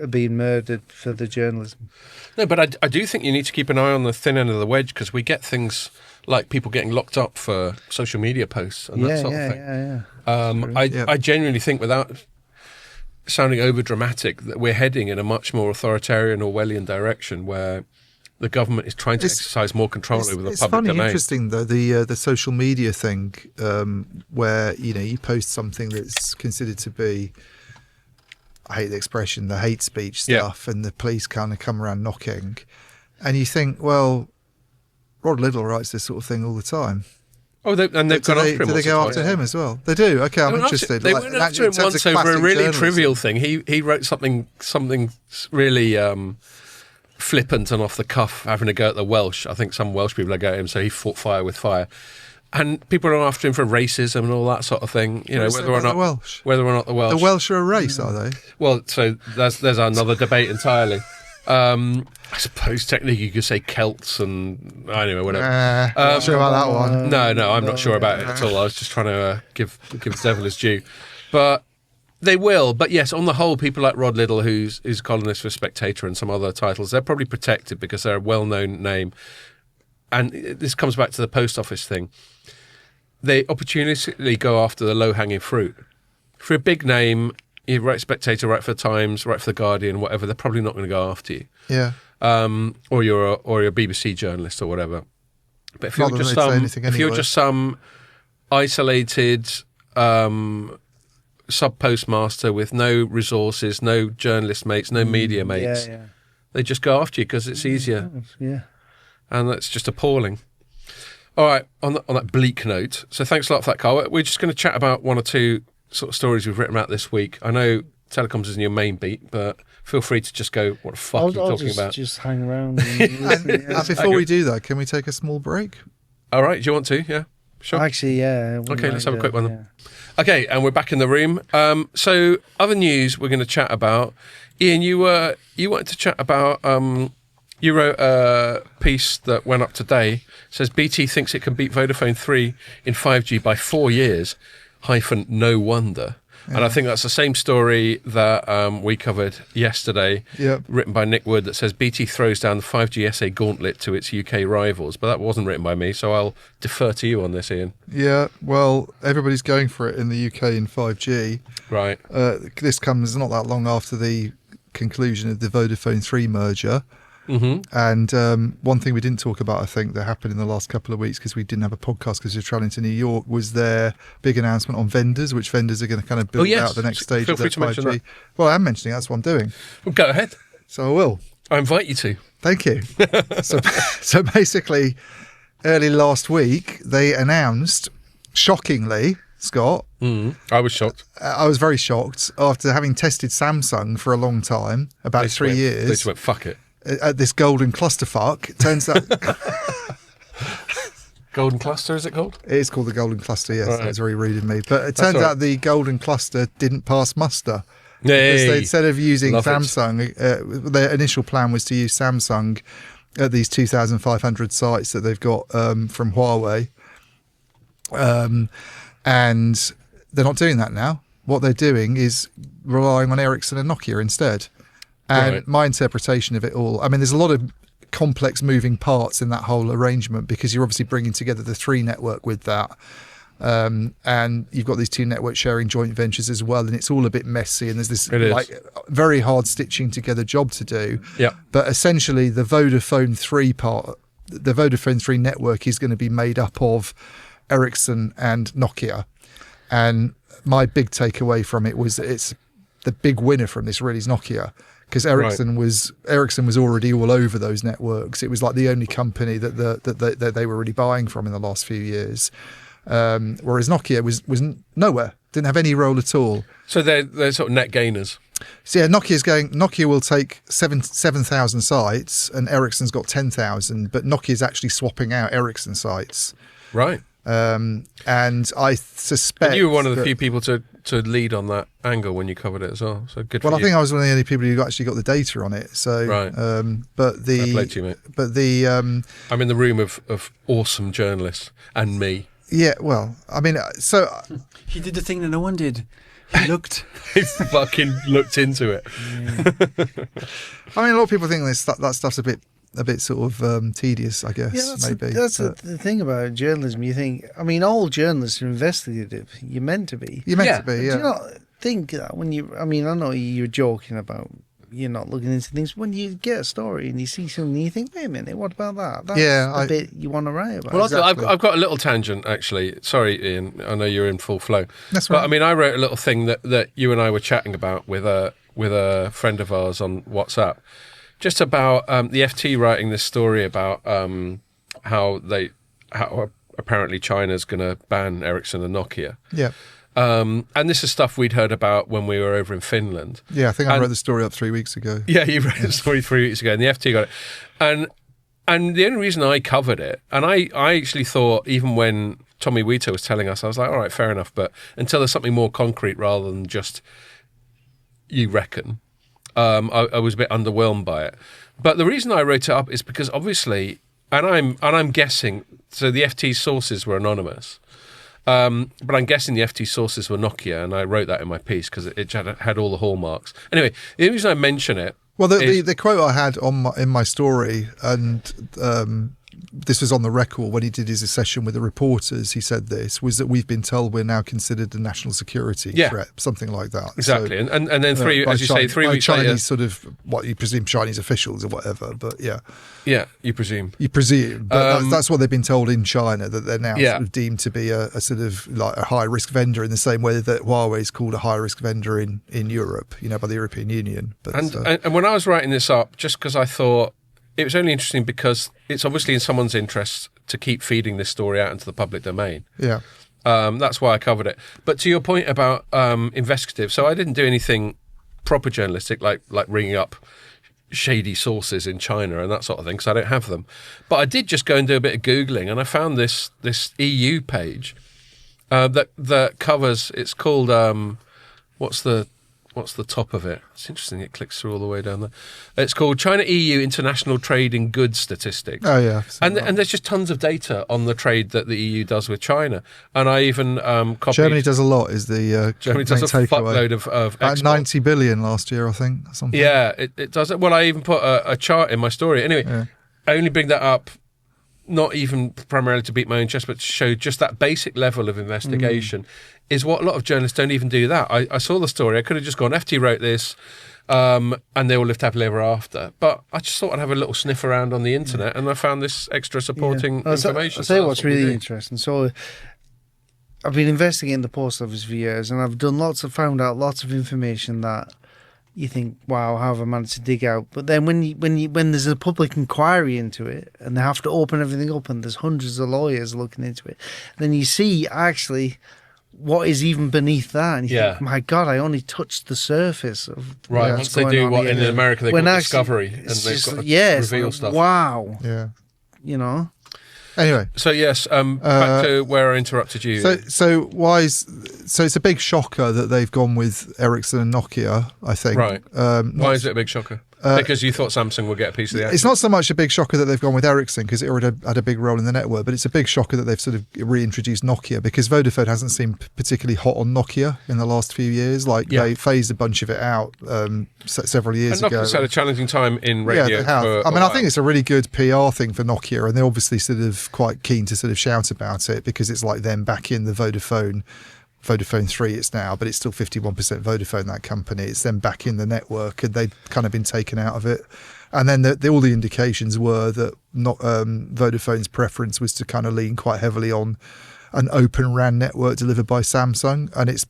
are being murdered for the journalism. No, but I do think you need to keep an eye on the thin end of the wedge, because we get things like people getting locked up for social media posts and that sort of thing. I genuinely think, without sounding over dramatic, that we're heading in a much more authoritarian Orwellian direction where the government is trying to exercise more control over the public domain. It's interesting though, the social media thing, where you post something that's considered to be, I hate the expression, the hate speech stuff, and the police kind of come around knocking, and you think, well, Rod Liddell writes this sort of thing all the time. Oh, they've gone after him. Do they go after him as well? They do. Okay, I'm interested. They went after him once over a really trivial thing. He wrote something really flippant and off the cuff, having a go at the Welsh. I think some Welsh people are going at him, so he fought fire with fire. And people are after him for racism and all that sort of thing. Whether or not the Welsh. The Welsh are a race, are they? Well, so there's another debate entirely. I suppose technically you could say Celts and anyway, whatever. Not sure about that one. No, I'm not sure about it at all. I was just trying to give the devil his due, but they will. But yes, on the whole, people like Rod Liddell, who's columnist for Spectator and some other titles, they're probably protected because they're a well-known name. And this comes back to the post office thing. They opportunistically go after the low-hanging fruit. For a big name, you write Spectator, write for the Times, write for the Guardian, whatever. They're probably not going to go after you. Yeah. Or you're a BBC journalist or whatever. But if you're just some isolated sub-postmaster with no resources, no journalist mates, no media mates, they just go after you because it's easier. Yeah. And that's just appalling. All right, on that bleak note, so thanks a lot for that, Carl. We're just going to chat about one or two sort of stories we've written about this week. I know telecoms isn't your main beat, but feel free to just go, what the fuck are you talking about? Just hang around. And before we do that, can we take a small break? All right, do you want to? Yeah, sure. Actually, yeah. Okay, let's have a quick one then. Okay, and we're back in the room. So other news we're going to chat about. Ian, you wanted to chat about... you wrote a piece that went up today. It says BT thinks it can beat Vodafone 3 in 5G by 4 years, no wonder. Yeah. And I think that's the same story that we covered yesterday, written by Nick Wood, that says BT throws down the 5G SA gauntlet to its UK rivals. But that wasn't written by me, so I'll defer to you on this, Ian. Yeah, well, everybody's going for it in the UK in 5G. Right. This comes not that long after the conclusion of the Vodafone 3 merger. Mm-hmm. And one thing we didn't talk about, I think, that happened in the last couple of weeks because we didn't have a podcast because we were travelling to New York, was their big announcement on vendors, which vendors are going to kind of build out the next stage Feel of free their to 5G. mention that. Well, I'm mentioning that's what I'm doing. Well, go ahead. So I will. I invite you to. Thank you. So basically, early last week, they announced, shockingly, Scott. I was shocked. I was very shocked after having tested Samsung for a long time, about 3 years. They just went, fuck it. At this golden clusterfuck. It turns out... Golden cluster, is it called? It is called the golden cluster, yes. Right. That's very rude of me. But it turns out the golden cluster didn't pass muster. Yay. Because they, instead of using Love Samsung, their initial plan was to use Samsung at these 2,500 sites that they've got from Huawei. And they're not doing that now. What they're doing is relying on Ericsson and Nokia instead. And my interpretation of it all, I mean, there's a lot of complex moving parts in that whole arrangement because you're obviously bringing together the 3 network with that. And you've got these 2 network sharing joint ventures as well. And it's all a bit messy. And there's this very hard stitching together job to do. Yeah. But essentially the Vodafone 3 part, the Vodafone 3 network is going to be made up of Ericsson and Nokia. And my big takeaway from it was that it's the big winner from this really is Nokia. Because Ericsson was already all over those networks. It was like the only company that they were really buying from in the last few years. Whereas Nokia was nowhere, didn't have any role at all. So they're sort of net gainers. So yeah, Nokia will take 7,000 sites, and Ericsson's got 10,000, but Nokia's actually swapping out Ericsson sites. Right. And I suspect you were one of the few people to lead on that angle when you covered it as well. So good. Well, I think I was one of the only people who actually got the data on it. So, right. But the fair play to you, mate. But the I'm in the room of awesome journalists and me. Yeah. Well, I mean, so he did the thing that no one did. He looked. He fucking looked into it. Yeah. I mean, a lot of people think that stuff's a bit sort of tedious, I guess. Yeah, maybe. That's the thing about journalism. You think, I mean, all journalists are investigative. You're meant to be. You're meant to be, yeah. Do you not think that when you, I mean, I know you're joking about you're not looking into things. When you get a story and you see something, you think, wait a minute, what about that? That's the bit you want to write about. Well, exactly. I've got a little tangent, actually. Sorry, Ian, I know you're in full flow. That's right. But, I mean, I wrote a little thing that you and I were chatting about with a friend of ours on WhatsApp. Just about the FT writing this story about how apparently China's going to ban Ericsson and Nokia. Yeah. And this is stuff we'd heard about when we were over in Finland. Yeah, I think I wrote the story up 3 weeks ago. Yeah, you wrote the story 3 weeks ago, and the FT got it. And the only reason I covered it, and I actually thought, even when Tommy Wheater was telling us, I was like, all right, fair enough, but until there's something more concrete rather than just you reckon. I was a bit underwhelmed by it, but the reason I wrote it up is because obviously, and I'm guessing. So the FT sources were anonymous, but I'm guessing the FT sources were Nokia, and I wrote that in my piece because it had all the hallmarks. Anyway, the only reason I mention it. Well, the quote I had in my story, and this was on the record when he did his session with the reporters, he said this, was that we've been told we're now considered a national security threat, something like that. Exactly. So, and then as you say, 3 weeks Chinese later. sort of, what you presume Chinese officials or whatever, but yeah. Yeah, you presume. You presume. But that's what they've been told in China, that they're now sort of deemed to be a sort of like a high-risk vendor in the same way that Huawei is called a high-risk vendor in Europe, by the European Union. But, and when I was writing this up, just because I thought, it was only interesting because it's obviously in someone's interest to keep feeding this story out into the public domain. Yeah. That's why I covered it. But to your point about investigative, so I didn't do anything proper journalistic, like ringing up shady sources in China and that sort of thing, because I don't have them. But I did just go and do a bit of Googling, and I found this EU page that covers. It's called what's the top of it? It's interesting. It clicks through all the way down there. It's called China EU International Trade in Goods Statistics. Oh yeah, and there's just tons of data on the trade that the EU does with China. And I even copied. Germany does a lot. Is the Germany does a fuckload of about 90 billion last year, I think. Something. Yeah, it does it. Well, I even put a chart in my story. Anyway, I only bring that up not even primarily to beat my own chest, but to show just that basic level of investigation is what a lot of journalists don't even do that. I saw the story. I could have just gone, FT wrote this, and they all lived happily ever after. But I just thought I'd have a little sniff around on the internet, and I found this extra supporting information. I'll tell you what's really interesting. So I've been investigating the post office for years, and I've found out lots of information that you think, wow, how have I managed to dig out? But then when there's a public inquiry into it, and they have to open everything up, and there's hundreds of lawyers looking into it, then you see actually what is even beneath that, and you think, my God, I only touched the surface of right. Once they do what in America they call discovery, and they've got to reveal stuff. Wow, yeah, you know. Anyway, so yes, back to where I interrupted you. So it's a big shocker that they've gone with Ericsson and Nokia, I think. Right. Why is it a big shocker? Because you thought Samsung would get a piece of the action. It's not so much a big shocker that they've gone with Ericsson because it already had a big role in the network, but it's a big shocker that they've sort of reintroduced Nokia because Vodafone hasn't seemed particularly hot on Nokia in the last few years. They phased a bunch of it out several years ago. Nokia's had a challenging time in radio. Yeah, they have. I think it's a really good PR thing for Nokia, and they're obviously sort of quite keen to sort of shout about it because it's like them back in the Vodafone 3 it's now, but it's still 51% Vodafone, that company. It's them back in the network, and they'd kind of been taken out of it. And then all the indications were that Vodafone's preference was to kind of lean quite heavily on an open RAN network delivered by Samsung, and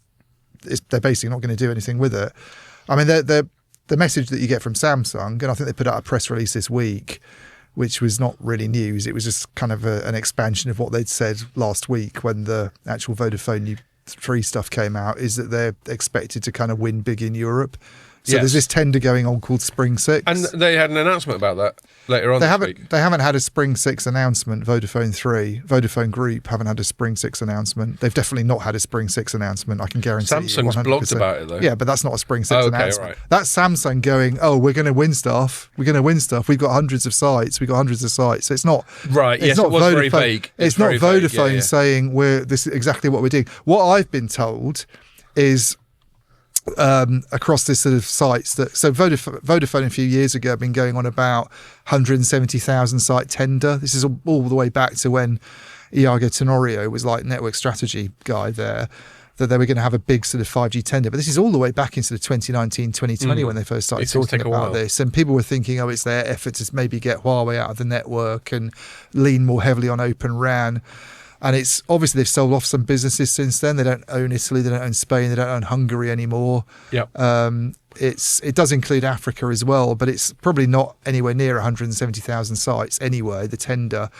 they're basically not going to do anything with it. I mean, the message that you get from Samsung, and I think they put out a press release this week, which was not really news. It was just kind of an expansion of what they'd said last week when the actual Vodafone 3 stuff came out, is that they're expected to kind of win big in Europe. So there's this tender going on called Spring 6. And they had an announcement about that later on this week. They haven't had a Spring 6 announcement, Vodafone 3. Vodafone Group haven't had a Spring 6 announcement. They've definitely not had a Spring 6 announcement, I can guarantee you. Samsung's blogged about it, though. Yeah, but that's not a Spring 6 announcement. Right. That's Samsung going, we're going to win stuff. We've got hundreds of sites. So it's not... Right, it's yes, not it was Vodafone, very vague. It's not Vodafone saying, this is exactly what we're doing. What I've been told is... across this sort of sites so Vodafone a few years ago have been going on about 170,000 site tender. This is all the way back to when Iago Tenorio was like network strategy guy there, that they were going to have a big sort of 5G tender. But this is all the way back in sort of 2019, 2020 when they first started talking about this. And people were thinking, it's their effort to maybe get Huawei out of the network and lean more heavily on Open RAN. And it's obviously they've sold off some businesses since then. They don't own Italy, they don't own Spain, they don't own Hungary anymore. Yep. It does include Africa as well, but it's probably not anywhere near 170,000 sites anyway, the tender.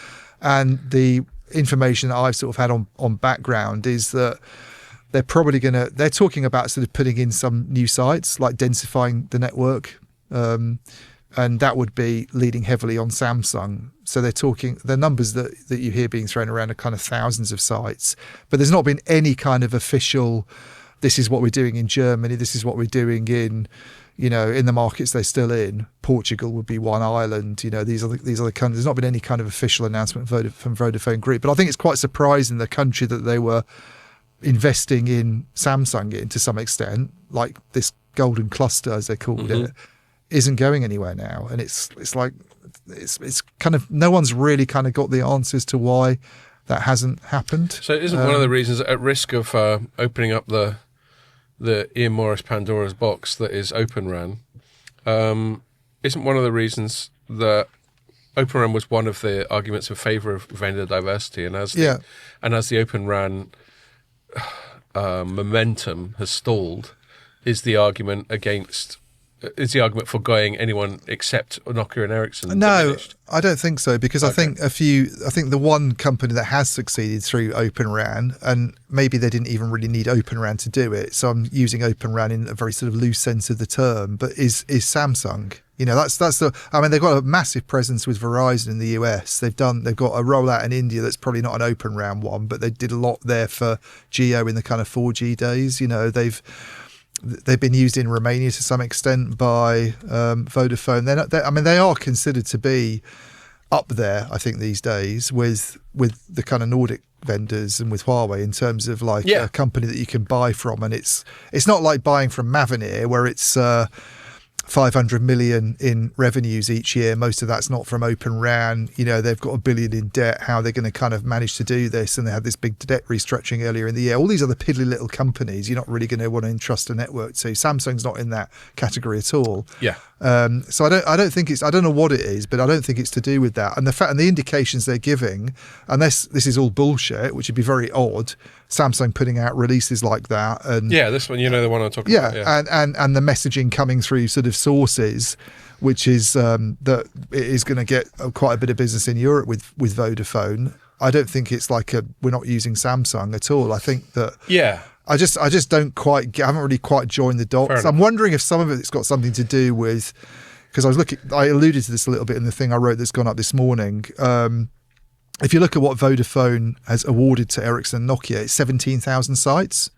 And the information that I've sort of had on background is that they're probably they're talking about sort of putting in some new sites, like densifying the network. And that would be leading heavily on Samsung. So they're talking, the numbers that you hear being thrown around are kind of thousands of sites, but there's not been any kind of official, this is what we're doing in Germany, this is what we're doing in the markets they're still in. Portugal would be one, Ireland, these are the countries. There's not been any kind of official announcement from Vodafone Group, but I think it's quite surprising the country that they were investing in Samsung in to some extent, like this golden cluster as they called it, isn't going anywhere now. And it's kind of, no one's really kind of got the answers to why that hasn't happened. So isn't one of the reasons at risk of opening up the Ian Morris Pandora's box that is Open RAN, isn't one of the reasons that Open RAN was one of the arguments in favour of vendor diversity, and as the Open RAN momentum has stalled, is the argument against is the argument for going anyone except Nokia and Ericsson? No, diminished? I don't think so, because I think the one company that has succeeded through Open RAN, and maybe they didn't even really need Open RAN to do it, so I'm using Open RAN in a very sort of loose sense of the term, but is Samsung. That's they've got a massive presence with Verizon in the US. They've got a rollout in India that's probably not an Open RAN one, but they did a lot there for Geo in the kind of 4G days. They've been used in Romania to some extent by Vodafone. They are considered to be up there, I think, these days with the kind of Nordic vendors and with Huawei in terms of a company that you can buy from. And it's not like buying from Mavenir where it's 500 million in revenues each year. Most of that's not from Open RAN. They've got $1 billion in debt. How are they going to kind of manage to do this? And they had this big debt restructuring earlier in the year. All these other piddly little companies, you're not really going to want to entrust a network to. Samsung's not in that category at all. Yeah. So I don't think I don't know what it is, but I don't think it's to do with that. And the fact and the indications they're giving, unless this is all bullshit, which would be very odd, Samsung putting out releases like that, and this one, the one I'm talking about. Yeah, and the messaging coming through sort of sources, which is that it is going to get quite a bit of business in Europe with Vodafone. I don't think it's we're not using Samsung at all. I think that I just don't quite I haven't really quite joined the dots. I'm wondering if some of it's got something to do with, because I alluded to this a little bit in the thing I wrote that's gone up this morning. If you look at what Vodafone has awarded to Ericsson and Nokia, it's 17,000 sites.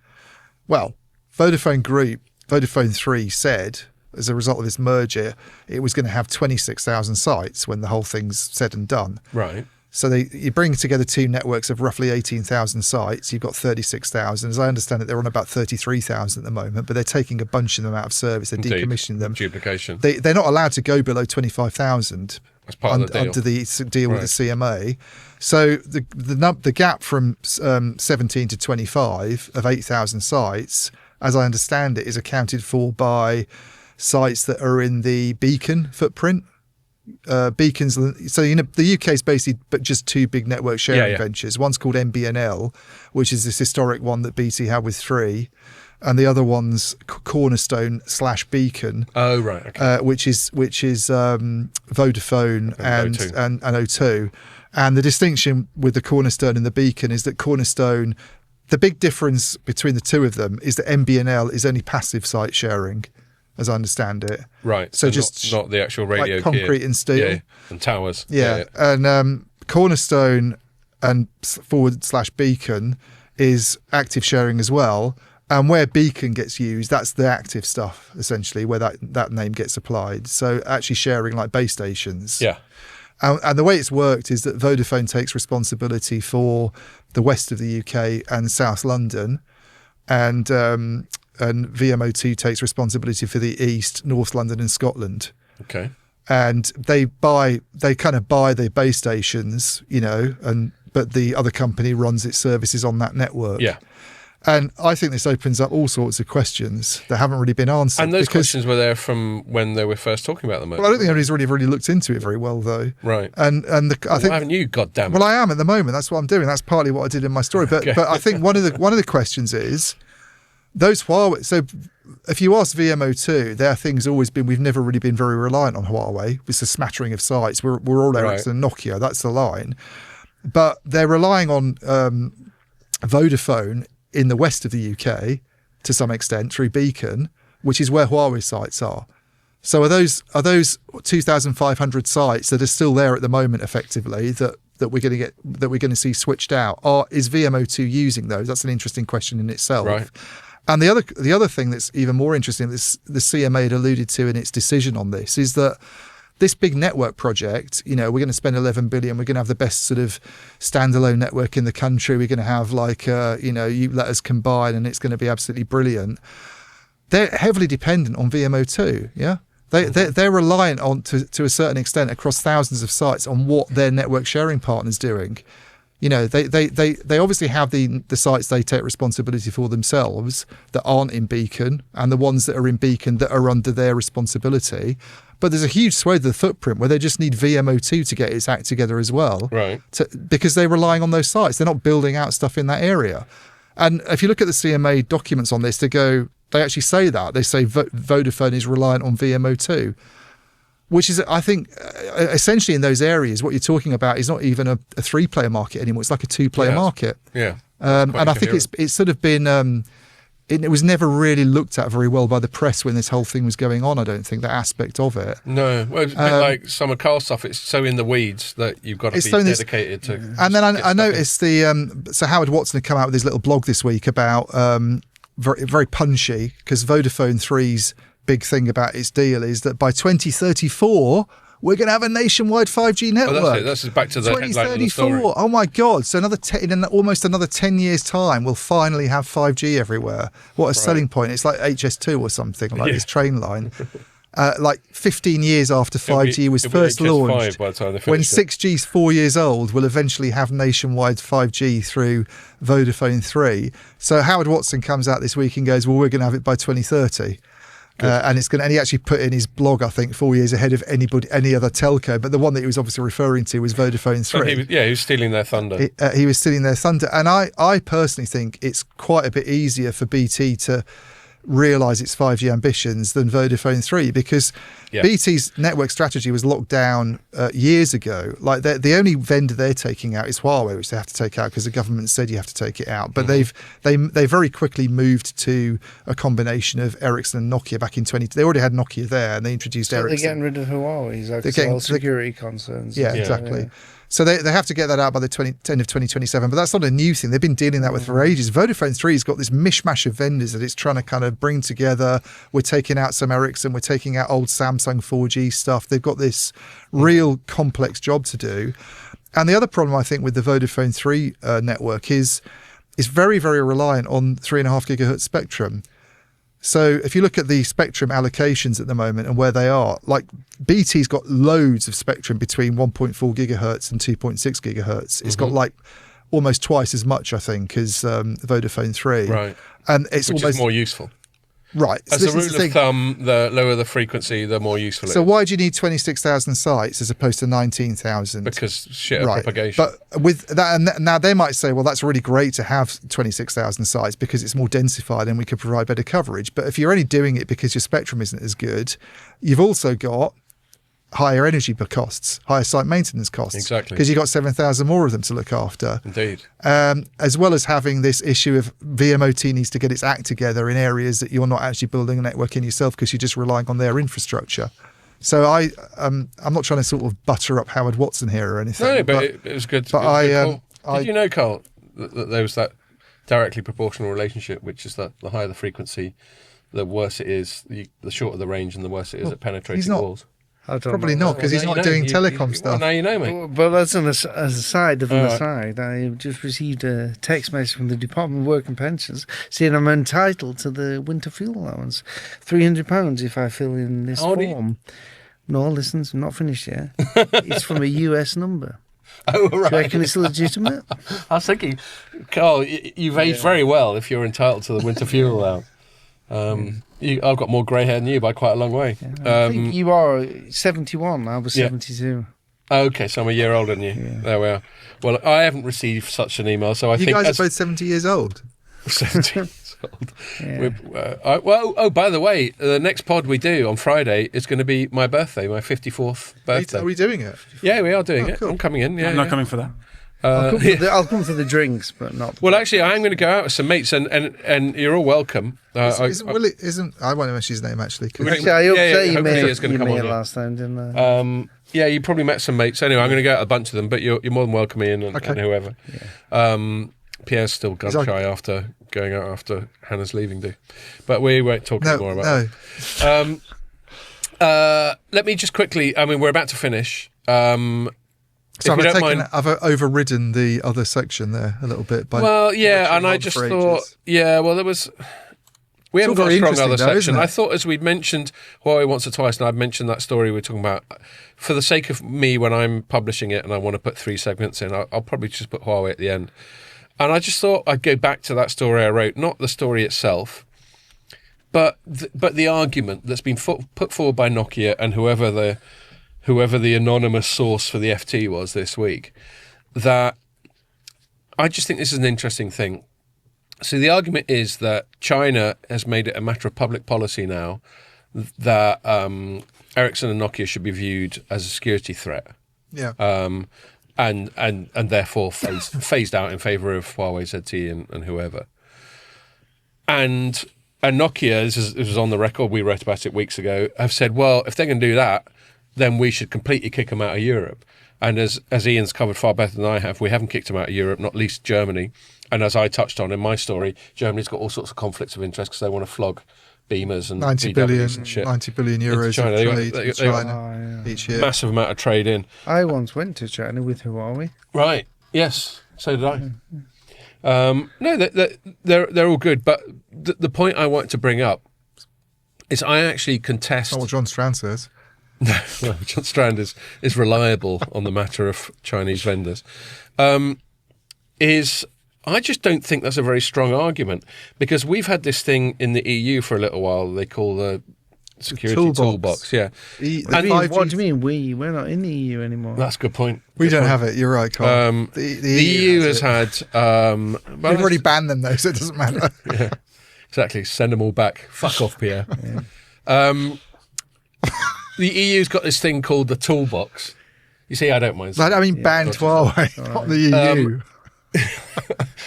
Well, Vodafone Group, Vodafone 3 said, as a result of this merger, it was going to have 26,000 sites when the whole thing's said and done. Right. So you bring together two networks of roughly 18,000 sites. You've got 36,000. As I understand it, they're on about 33,000 at the moment, but they're taking a bunch of them out of service. They're decommissioning them. Duplication. They're not allowed to go below 25,000. As part of the deal. Under the deal with the CMA. So the gap from 17 to 25 of 8,000 sites, as I understand it, is accounted for by sites that are in the Beacon footprint. Beacons. So the UK is basically but just two big network sharing ventures. One's called MBNL, which is this historic one that BT had with Three, and the other one's Cornerstone / Beacon. Oh right, okay. Which is Vodafone and O2. And the distinction with the Cornerstone and the Beacon is that Cornerstone, the big difference between the two of them is that MBNL is only passive site sharing, as I understand it. Right. So just not the actual radio like concrete gear. and steel. Yeah, and towers. Yeah. And Cornerstone and / Beacon is active sharing as well. And where Beacon gets used, that's the active stuff, essentially, where that name gets applied. So actually sharing like base stations. Yeah. And the way it's worked is that Vodafone takes responsibility for the west of the UK and South London, and VMO2 takes responsibility for the east, North London and Scotland. Okay. And they kind of buy the base stations, but the other company runs its services on that network. Yeah. And I think this opens up all sorts of questions that haven't really been answered. And those questions were there from when they were first talking about them. Well, I don't think anybody's really looked into it very well, though. Right. I think. Why haven't you? Goddamn. Well, I am at the moment. That's what I'm doing. That's partly what I did in my story. But I think one of the questions is those Huawei. So if you ask VMO2, their thing's always been we've never really been very reliant on Huawei. It's a smattering of sites. We're all Ericsson and Nokia. That's the line. But they're relying on Vodafone in the west of the UK to some extent through Beacon, which is where Huawei sites are. So are those 2,500 sites that are still there at the moment, effectively, that we're going to see switched out? Or is VMO2 using those? That's an interesting question in itself. Right. And the other thing that's even more interesting, the CMA had alluded to in its decision on this, is that this big network project, we're going to spend 11 billion. We're going to have the best sort of standalone network in the country. We're going to have you let us combine, and it's going to be absolutely brilliant. They're heavily dependent on VMO2. Yeah, they're reliant on to a certain extent across thousands of sites on what their network sharing partner's doing. They obviously have the sites they take responsibility for themselves that aren't in Beacon, and the ones that are in Beacon that are under their responsibility. But there's a huge swathe of the footprint where they just need VMO2 to get its act together as well. Right. Because they're relying on those sites. They're not building out stuff in that area. And if you look at the CMA documents on this, they go, They actually say that. They say Vodafone is reliant on VMO2, which is, I think, essentially in those areas, what you're talking about is not even a 3-player market anymore. It's like a 2-player market. Yeah. And I think it's sort of been... It was never really looked at very well by the press when this whole thing was going on, I don't think, that aspect of it. No. Well, it's a bit like some of Carl's stuff. It's so in the weeds that you've got to be dedicated to. And then I noticed so Howard Watson had come out with his little blog this week about, very, very punchy, because Vodafone 3's big thing about its deal is that by 2034... we're going to have a nationwide 5G network. Well, that's back to the headline of the story. Oh my God. So in almost another 10 years' time, we'll finally have 5G everywhere. What a selling point. It's like HS2 or something, like this train line. Like 15 years after 5G was first launched, by the time when 6G's 4 years old, we'll eventually have nationwide 5G through Vodafone 3. So Howard Watson comes out this week and goes, well, we're going to have it by 2030. And he actually put in his blog, I think, 4 years ahead of any other telco. But the one that he was obviously referring to was Vodafone 3. He was stealing their thunder. He was stealing their thunder. And I personally think it's quite a bit easier for BT to realise its 5G ambitions than Vodafone 3, because BT's network strategy was locked down years ago. Like the only vendor they're taking out is Huawei, which they have to take out because the government said you have to take it out. But they very quickly moved to a combination of Ericsson and Nokia back in 20. They already had Nokia there, and they introduced Ericsson. They're getting rid of Huawei's all security concerns. Yeah, exactly. Yeah. So they have to get that out by the end of 2027, but that's not a new thing. They've been dealing that with for ages. Vodafone 3's got this mishmash of vendors that it's trying to kind of bring together. We're taking out some Ericsson, we're taking out old Samsung 4G stuff. They've got this real complex job to do. And the other problem, I think, with the Vodafone 3 network is very, very reliant on 3.5 gigahertz spectrum. So if you look at the spectrum allocations at the moment and where they are, like BT's got loads of spectrum between 1.4 gigahertz and 2.6 gigahertz. It's got like almost twice as much, I think, as Vodafone 3. Right. And it's which almost is more useful. Right. As a rule of thumb, the lower the frequency, the more useful it is. So why do you need 26,000 sites as opposed to 19,000? Because shitter propagation. But with that, and now they might say, well, that's really great to have 26,000 sites because it's more densified and we could provide better coverage. But if you're only doing it because your spectrum isn't as good, you've also got higher energy costs, higher site maintenance costs. Exactly. Because you've got 7,000 more of them to look after. Indeed. As well as having this issue of VMOT needs to get its act together in areas that you're not actually building a network in yourself because you're just relying on their infrastructure. So I'm not trying to sort of butter up Howard Watson here or anything. No, but it was good. But did you know, Carl, that there was that directly proportional relationship, which is that the higher the frequency, the worse it is, the shorter the range and the worse it is at penetrating walls. Probably not, because he's not doing telecom stuff. Well, now you know, mate. But that's as a side of an aside. I just received a text message from the Department of Work and Pensions saying I'm entitled to the winter fuel allowance, £300 if I fill in this form. No, listen, I'm not finished yet. It's from a US number. Oh, right. Do you reckon it's legitimate? I was thinking, Carl, you've aged very well if you're entitled to the winter fuel allowance. I've got more grey hair than you by quite a long way. Yeah, I think you are 71. I was 72. Okay, so I'm a year older than you. Yeah. There we are. Well, I haven't received such an email, so I think... You guys are both 70 years old. 70 years old. Yeah. By the way, the next pod we do on Friday is going to be my birthday, my 54th birthday. Are we doing it? Yeah, we are doing it. Cool. I'm coming in. Yeah, I'm not coming for that. I'll come for the drinks, but not. Well, actually, I am going to go out with some mates, and you're all welcome. I won't mention his name actually. I upset you made last time, didn't I? Yeah, you probably met some mates. Anyway, I'm going to go out with a bunch of them, but you're more than welcome in and whoever. Yeah. Pierre's still gun shy after going out after Hannah's leaving, but we won't talk anymore about that. Let me just quickly. I mean, we're about to finish. So I've overridden the other section there a little bit. And I just thought, we haven't got a strong other section. I thought, as we'd mentioned Huawei once or twice, and I've mentioned that story we're talking about, for the sake of me, when I'm publishing it and I want to put 3 segments in, I'll probably just put Huawei at the end. And I just thought I'd go back to that story I wrote, not the story itself, but the argument that's been put forward by Nokia and whoever the anonymous source for the FT was this week, that I just think this is an interesting thing. So the argument is that China has made it a matter of public policy now that Ericsson and Nokia should be viewed as a security threat. Yeah. And therefore phased out in favour of Huawei, ZTE, and whoever. And Nokia, this was on the record, we wrote about it weeks ago, have said, well, if they're going to do that, then we should completely kick them out of Europe. And as Ian's covered far better than I have, we haven't kicked them out of Europe, not least Germany. And as I touched on in my story, Germany's got all sorts of conflicts of interest because they want to flog Beamers and 90 billion and shit. 90 billion euros China. of trade in China each year. Massive amount of trade in. I once went to China with Huawei. Right. Yes. So did I. No, they're all good. But the point I want to bring up is I actually contest. That's not what John Strand says. No, John Strand is reliable on the matter of Chinese vendors. I just don't think that's a very strong argument because we've had this thing in the EU for a little while they call the security toolbox. Yeah. What do you mean we're not in the EU anymore? That's a good point. We don't have it. You're right, Carl. The EU has had... They've already banned them though, so it doesn't matter. Yeah, exactly. Send them all back. Fuck off, Pierre. The EU's got this thing called the toolbox. You see, I don't mind. I mean, banned Huawei, not the EU.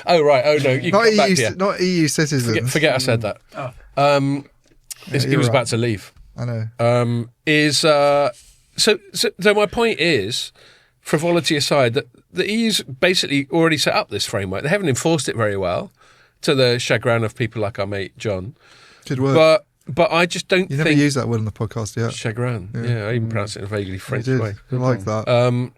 Oh, right. Oh, no. You not, EU, back, yeah. Not EU citizens. Forget I said that. He was about to leave. I know. So my point is, frivolity aside, that the EU's basically already set up this framework. They haven't enforced it very well, to the chagrin of people like our mate John. Good work. But I just don't think... You never used that word on the podcast yet. Chagrin. Yeah, I even pronounced it in a vaguely French way. I like that.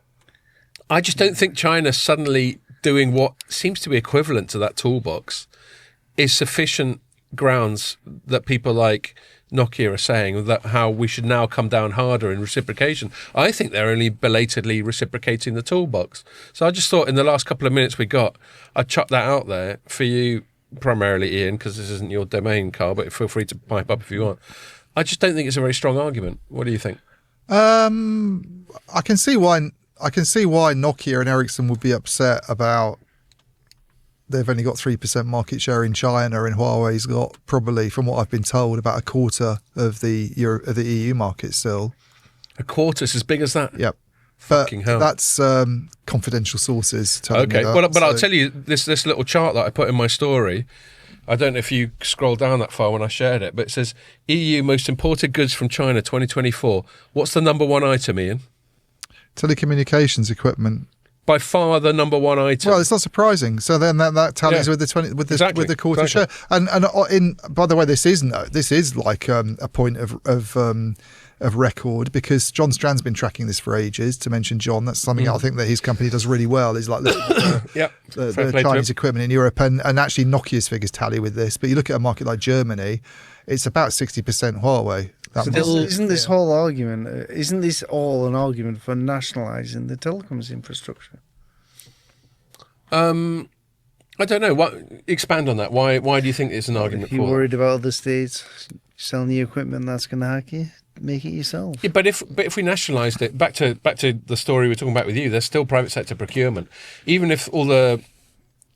I just don't think China suddenly doing what seems to be equivalent to that toolbox is sufficient grounds that people like Nokia are saying that how we should now come down harder in reciprocation. I think they're only belatedly reciprocating the toolbox. So I just thought in the last couple of minutes we got, I'd chuck that out there for you, primarily Ian, because this isn't your domain, Carl, but feel free to pipe up if you want. I just don't think it's a very strong argument. What do you think? I can see why Nokia and Ericsson would be upset about they've only got 3% market share in China and Huawei's got probably, from what I've been told, about a quarter of the EU market still. A quarter? It's as big as that? Yep. Fucking hell. That's confidential sources telling me that. Well, but I'll tell you, this little chart that I put in my story, I don't know if you scrolled down that far when I shared it, but it says EU most imported goods from China 2024. What's the number one item, Ian? Telecommunications equipment. By far the number one item. Well, it's not surprising. So then that tallies with the quarter share. And by the way, this is like a point of record because John Strand's been tracking this for ages. To mention John, that's something I think that his company does really well. Is like the Chinese equipment in Europe, and actually Nokia's figures tally with this. But you look at a market like Germany, it's about 60% Huawei. Isn't this whole argument? Isn't this all an argument for nationalising the telecoms infrastructure? I don't know. Expand on that. Why do you think it's an argument? If you're worried about other states selling you equipment that's going to hack you, make it yourself. Yeah, but if we nationalised it, back to the story we're talking about with you, there's still private sector procurement. Even if all the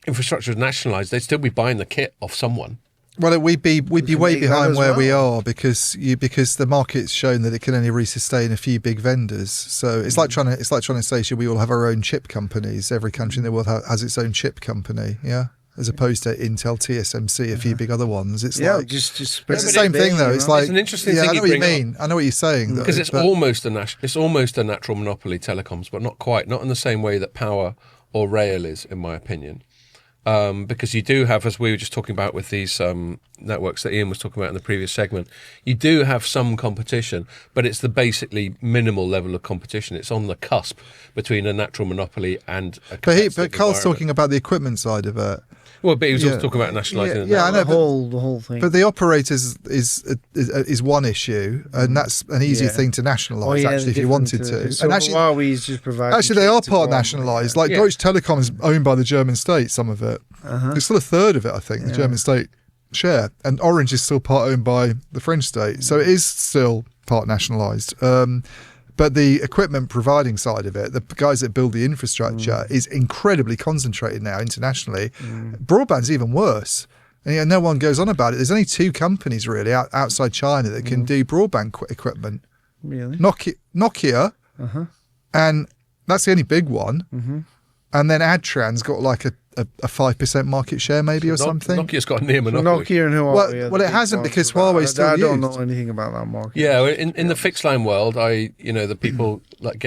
infrastructure is nationalised, they'd still be buying the kit off someone. Well, we'd be way behind where we are because the market's shown that it can only sustain a few big vendors. So it's like trying to say, should we all have our own chip companies? Every country in the world has its own chip company, yeah, as opposed to Intel, TSMC, a few big other ones. It's just it's the same thing though. It's like it's an interesting thing. I know what you mean. I know what you're saying because it's almost a natural monopoly, telecoms, but not quite, not in the same way that power or rail is, in my opinion. Because you do have, as we were just talking about with these networks that Ian was talking about in the previous segment, you do have some competition, but it's the basically minimal level of competition. It's on the cusp between a natural monopoly and a competitive But Carl's talking about the equipment side of it. Well, but he was also talking about nationalising the I know the whole thing. But the operators is one issue, and that's an easier thing to nationalise. Actually, if you wanted to, so and Huawei's just providing. Actually, they are part nationalised. Like Deutsche Telekom is owned by the German state. Some of it, it's still a third of it, I think, the German state share, and Orange is still part owned by the French state. So it is still part nationalised. But the equipment providing side of it, the guys that build the infrastructure, is incredibly concentrated now internationally. Broadband's even worse. And no one goes on about it. There's only 2 companies really outside China that can do broadband equipment. Really? Nokia, and that's the only big one. And then Adtran's got like a 5% market share maybe or something. Nokia's got a near monopoly. Nokia and Huawei. Well, it hasn't because Huawei's still used. I don't know anything about that market. Yeah, in the fixed line world, the people like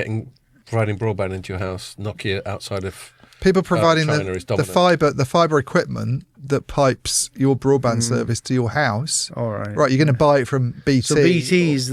providing broadband into your house, Nokia outside of people providing the fiber equipment that pipes your broadband service to your house. All right. Right, you're going to buy it from BT. So BT is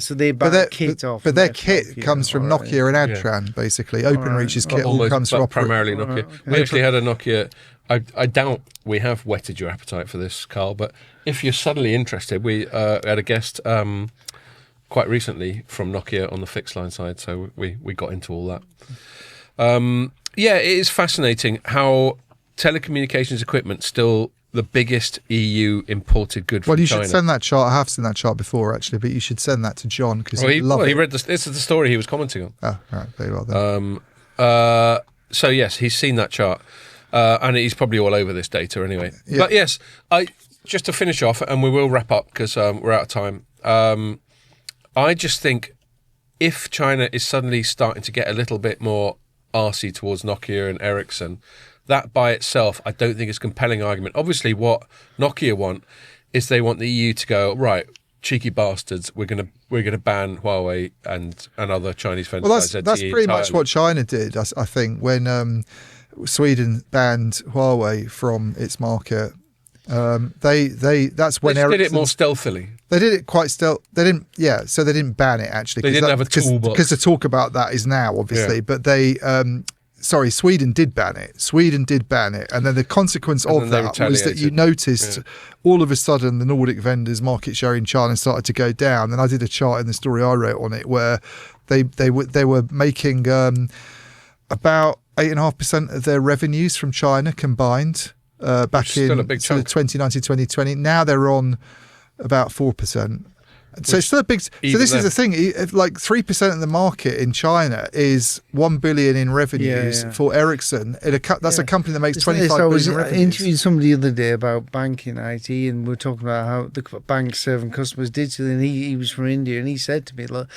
so they buy the kit off. But their kit comes from Nokia and Adtran, basically. OpenReach's kit all comes from primarily Nokia. Okay. We actually had a Nokia. I doubt we have whetted your appetite for this, Carl, but if you're suddenly interested, we had a guest quite recently from Nokia on the fixed line side, so we got into all that. It is fascinating how telecommunications equipment still the biggest EU imported good from China. Well, you should send that chart. I have seen that chart before, actually, but you should send that to John because he read this. This is the story he was commenting on. Oh, right, very well then. So yes, he's seen that chart, and he's probably all over this data anyway. Yeah. But yes, just to finish off, and we will wrap up because we're out of time. I just think if China is suddenly starting to get a little bit more arsey towards Nokia and Ericsson, that by itself, I don't think is a compelling argument. Obviously, what Nokia want is they want the EU to go, right, cheeky bastards, we're gonna ban Huawei and other Chinese vendors. Well, that's pretty much what China did, I think, when Sweden banned Huawei from its market. That's when Ericsson did it more stealthily. They did it quite stealth. They didn't. Yeah, so they didn't ban it actually. They didn't have a toolbox because the talk about that is now obviously. Yeah. But they, Sweden did ban it. And then the consequence of that was that you noticed all of a sudden the Nordic vendors' market share in China started to go down. And I did a chart in the story I wrote on it where they were making about 8.5% of their revenues from China combined. Back in 2019, 2020. Now they're on about 4%. So it's still a big. So this is the thing. Like 3% of the market in China is 1 billion in revenues for Ericsson. That's a company that makes 25 billion in revenues. I was interviewing somebody the other day about banking IT, and we were talking about how the banks serving customers digitally. And he was from India, and he said to me, "Look,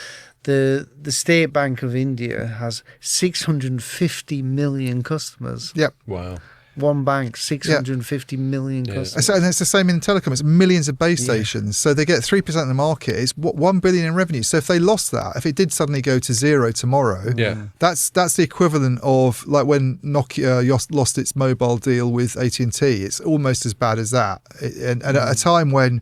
the State Bank of India has 650 million customers." Yep. Wow. One bank, 650 million customers. So, and it's the same in telecom. It's millions of base stations. So they get 3% of the market. It's 1 billion in revenue. So if they lost that, if it did suddenly go to zero tomorrow, that's the equivalent of like when Nokia lost its mobile deal with AT&T. It's almost as bad as that. And at a time when,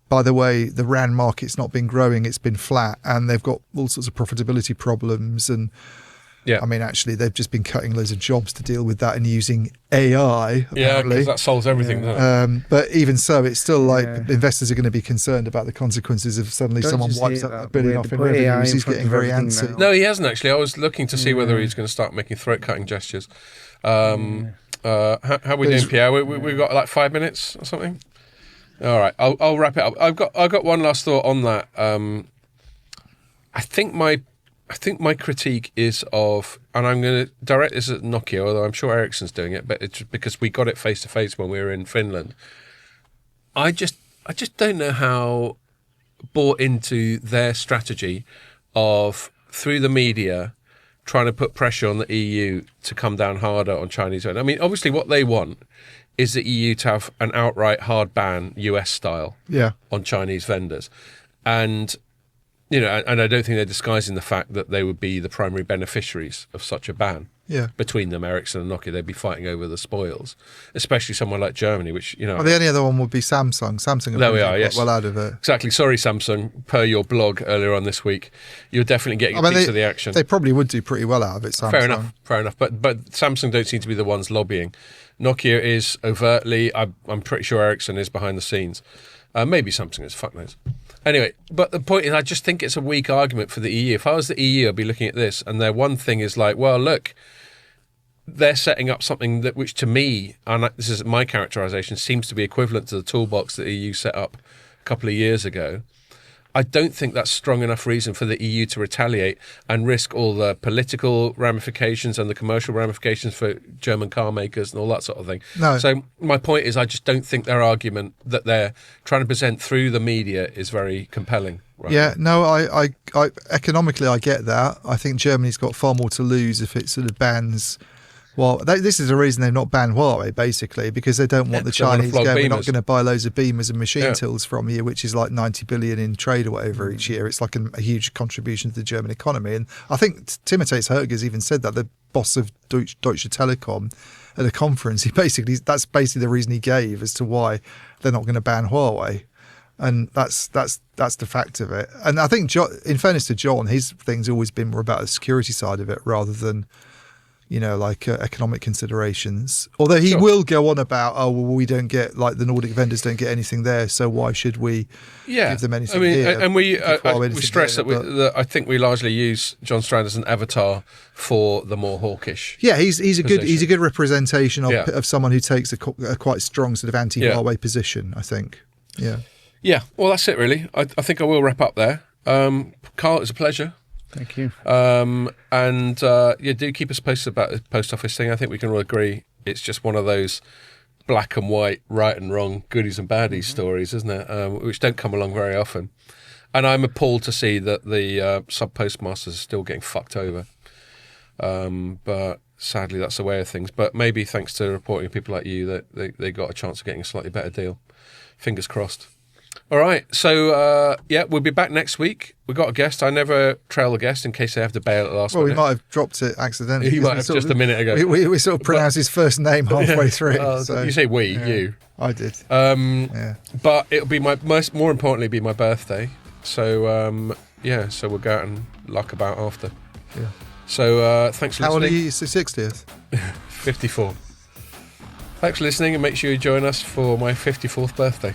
by the way, the RAN market's not been growing, it's been flat, and they've got all sorts of profitability problems. And I mean, actually, they've just been cutting loads of jobs to deal with that and using AI. Yeah, because that solves everything. But even so, it's still like investors are going to be concerned about the consequences if suddenly someone wipes up $1 billion off in revenues. He's getting very antsy. No, he hasn't actually. I was looking to see whether he's going to start making throat-cutting gestures. How are we doing, Pierre? We've got like 5 minutes or something. All right, I'll wrap it up. I've got one last thought on that. I think my critique is of, and I'm going to direct this at Nokia, although I'm sure Ericsson's doing it, but it's because we got it face to face when we were in Finland. I just don't know how bought into their strategy of, through the media, trying to put pressure on the EU to come down harder on Chinese. I mean, obviously what they want is the EU to have an outright hard ban, US style, on Chinese vendors. And and I don't think they're disguising the fact that they would be the primary beneficiaries of such a ban. Yeah. Between them, Ericsson and Nokia, they'd be fighting over the spoils, especially someone like Germany, which, Well, the only other one would be Samsung. Samsung there we are, yes. Well out of it. Exactly. Sorry, Samsung. Per your blog earlier on this week, you're definitely getting a piece of the action. They probably would do pretty well out of it, Samsung. Fair enough. But Samsung don't seem to be the ones lobbying. Nokia is overtly, I'm pretty sure Ericsson is behind the scenes. Maybe Samsung is, fuck knows. Anyway, but the point is, I just think it's a weak argument for the EU. If I was the EU, I'd be looking at this, and their one thing is like, well, look, they're setting up something that, which to me, and this is my characterization, seems to be equivalent to the toolbox that the EU set up a couple of years ago. I don't think that's strong enough reason for the EU to retaliate and risk all the political ramifications and the commercial ramifications for German car makers and all that sort of thing. No. So my point is, I just don't think their argument that they're trying to present through the media is very compelling. Right yeah, no, I economically I get that. I think Germany's got far more to lose if it sort of bans. Well, this is the reason they've not banned Huawei, basically, because they don't want the Chinese going, we're not going to buy loads of beamers and machine tools from you, which is like 90 billion in trade or whatever each year. It's like a huge contribution to the German economy. And I think Timotheus Herger's even said that, the boss of Deutsche Telekom at a conference, that's basically the reason he gave as to why they're not going to ban Huawei. And that's the fact of it. And I think, in fairness to John, his thing's always been more about the security side of it rather than, like economic considerations. Although he will go on about, we don't get, like the Nordic vendors don't get anything there, so why should we give them anything here? And we stress that I think we largely use John Strand as an avatar for the more hawkish. Yeah, he's a good representation of someone who takes a quite strong sort of anti-Huawei position, I think. Yeah. Yeah, well, that's it really. I think I will wrap up there. Carl, it's a pleasure. Thank you. Do keep us posted about the post office thing. I think we can all agree it's just one of those black and white, right and wrong, goodies and baddies stories, isn't it? Which don't come along very often. And I'm appalled to see that the sub-postmasters are still getting fucked over. But sadly, that's the way of things. But maybe thanks to reporting people like you that they got a chance of getting a slightly better deal. Fingers crossed. All right, so we'll be back next week. We've got a guest. I never trail the guest in case they have to bail at the last minute. Well, we might have dropped it accidentally. He might have just a minute ago. We sort of pronounced his first name halfway through. So. You say we, you. I did. But it'll be more importantly, be my birthday. So, so we'll go out and luck about after. Yeah. So, thanks for listening. How old are you? It's the 60th? 54. Thanks for listening, and make sure you join us for my 54th birthday.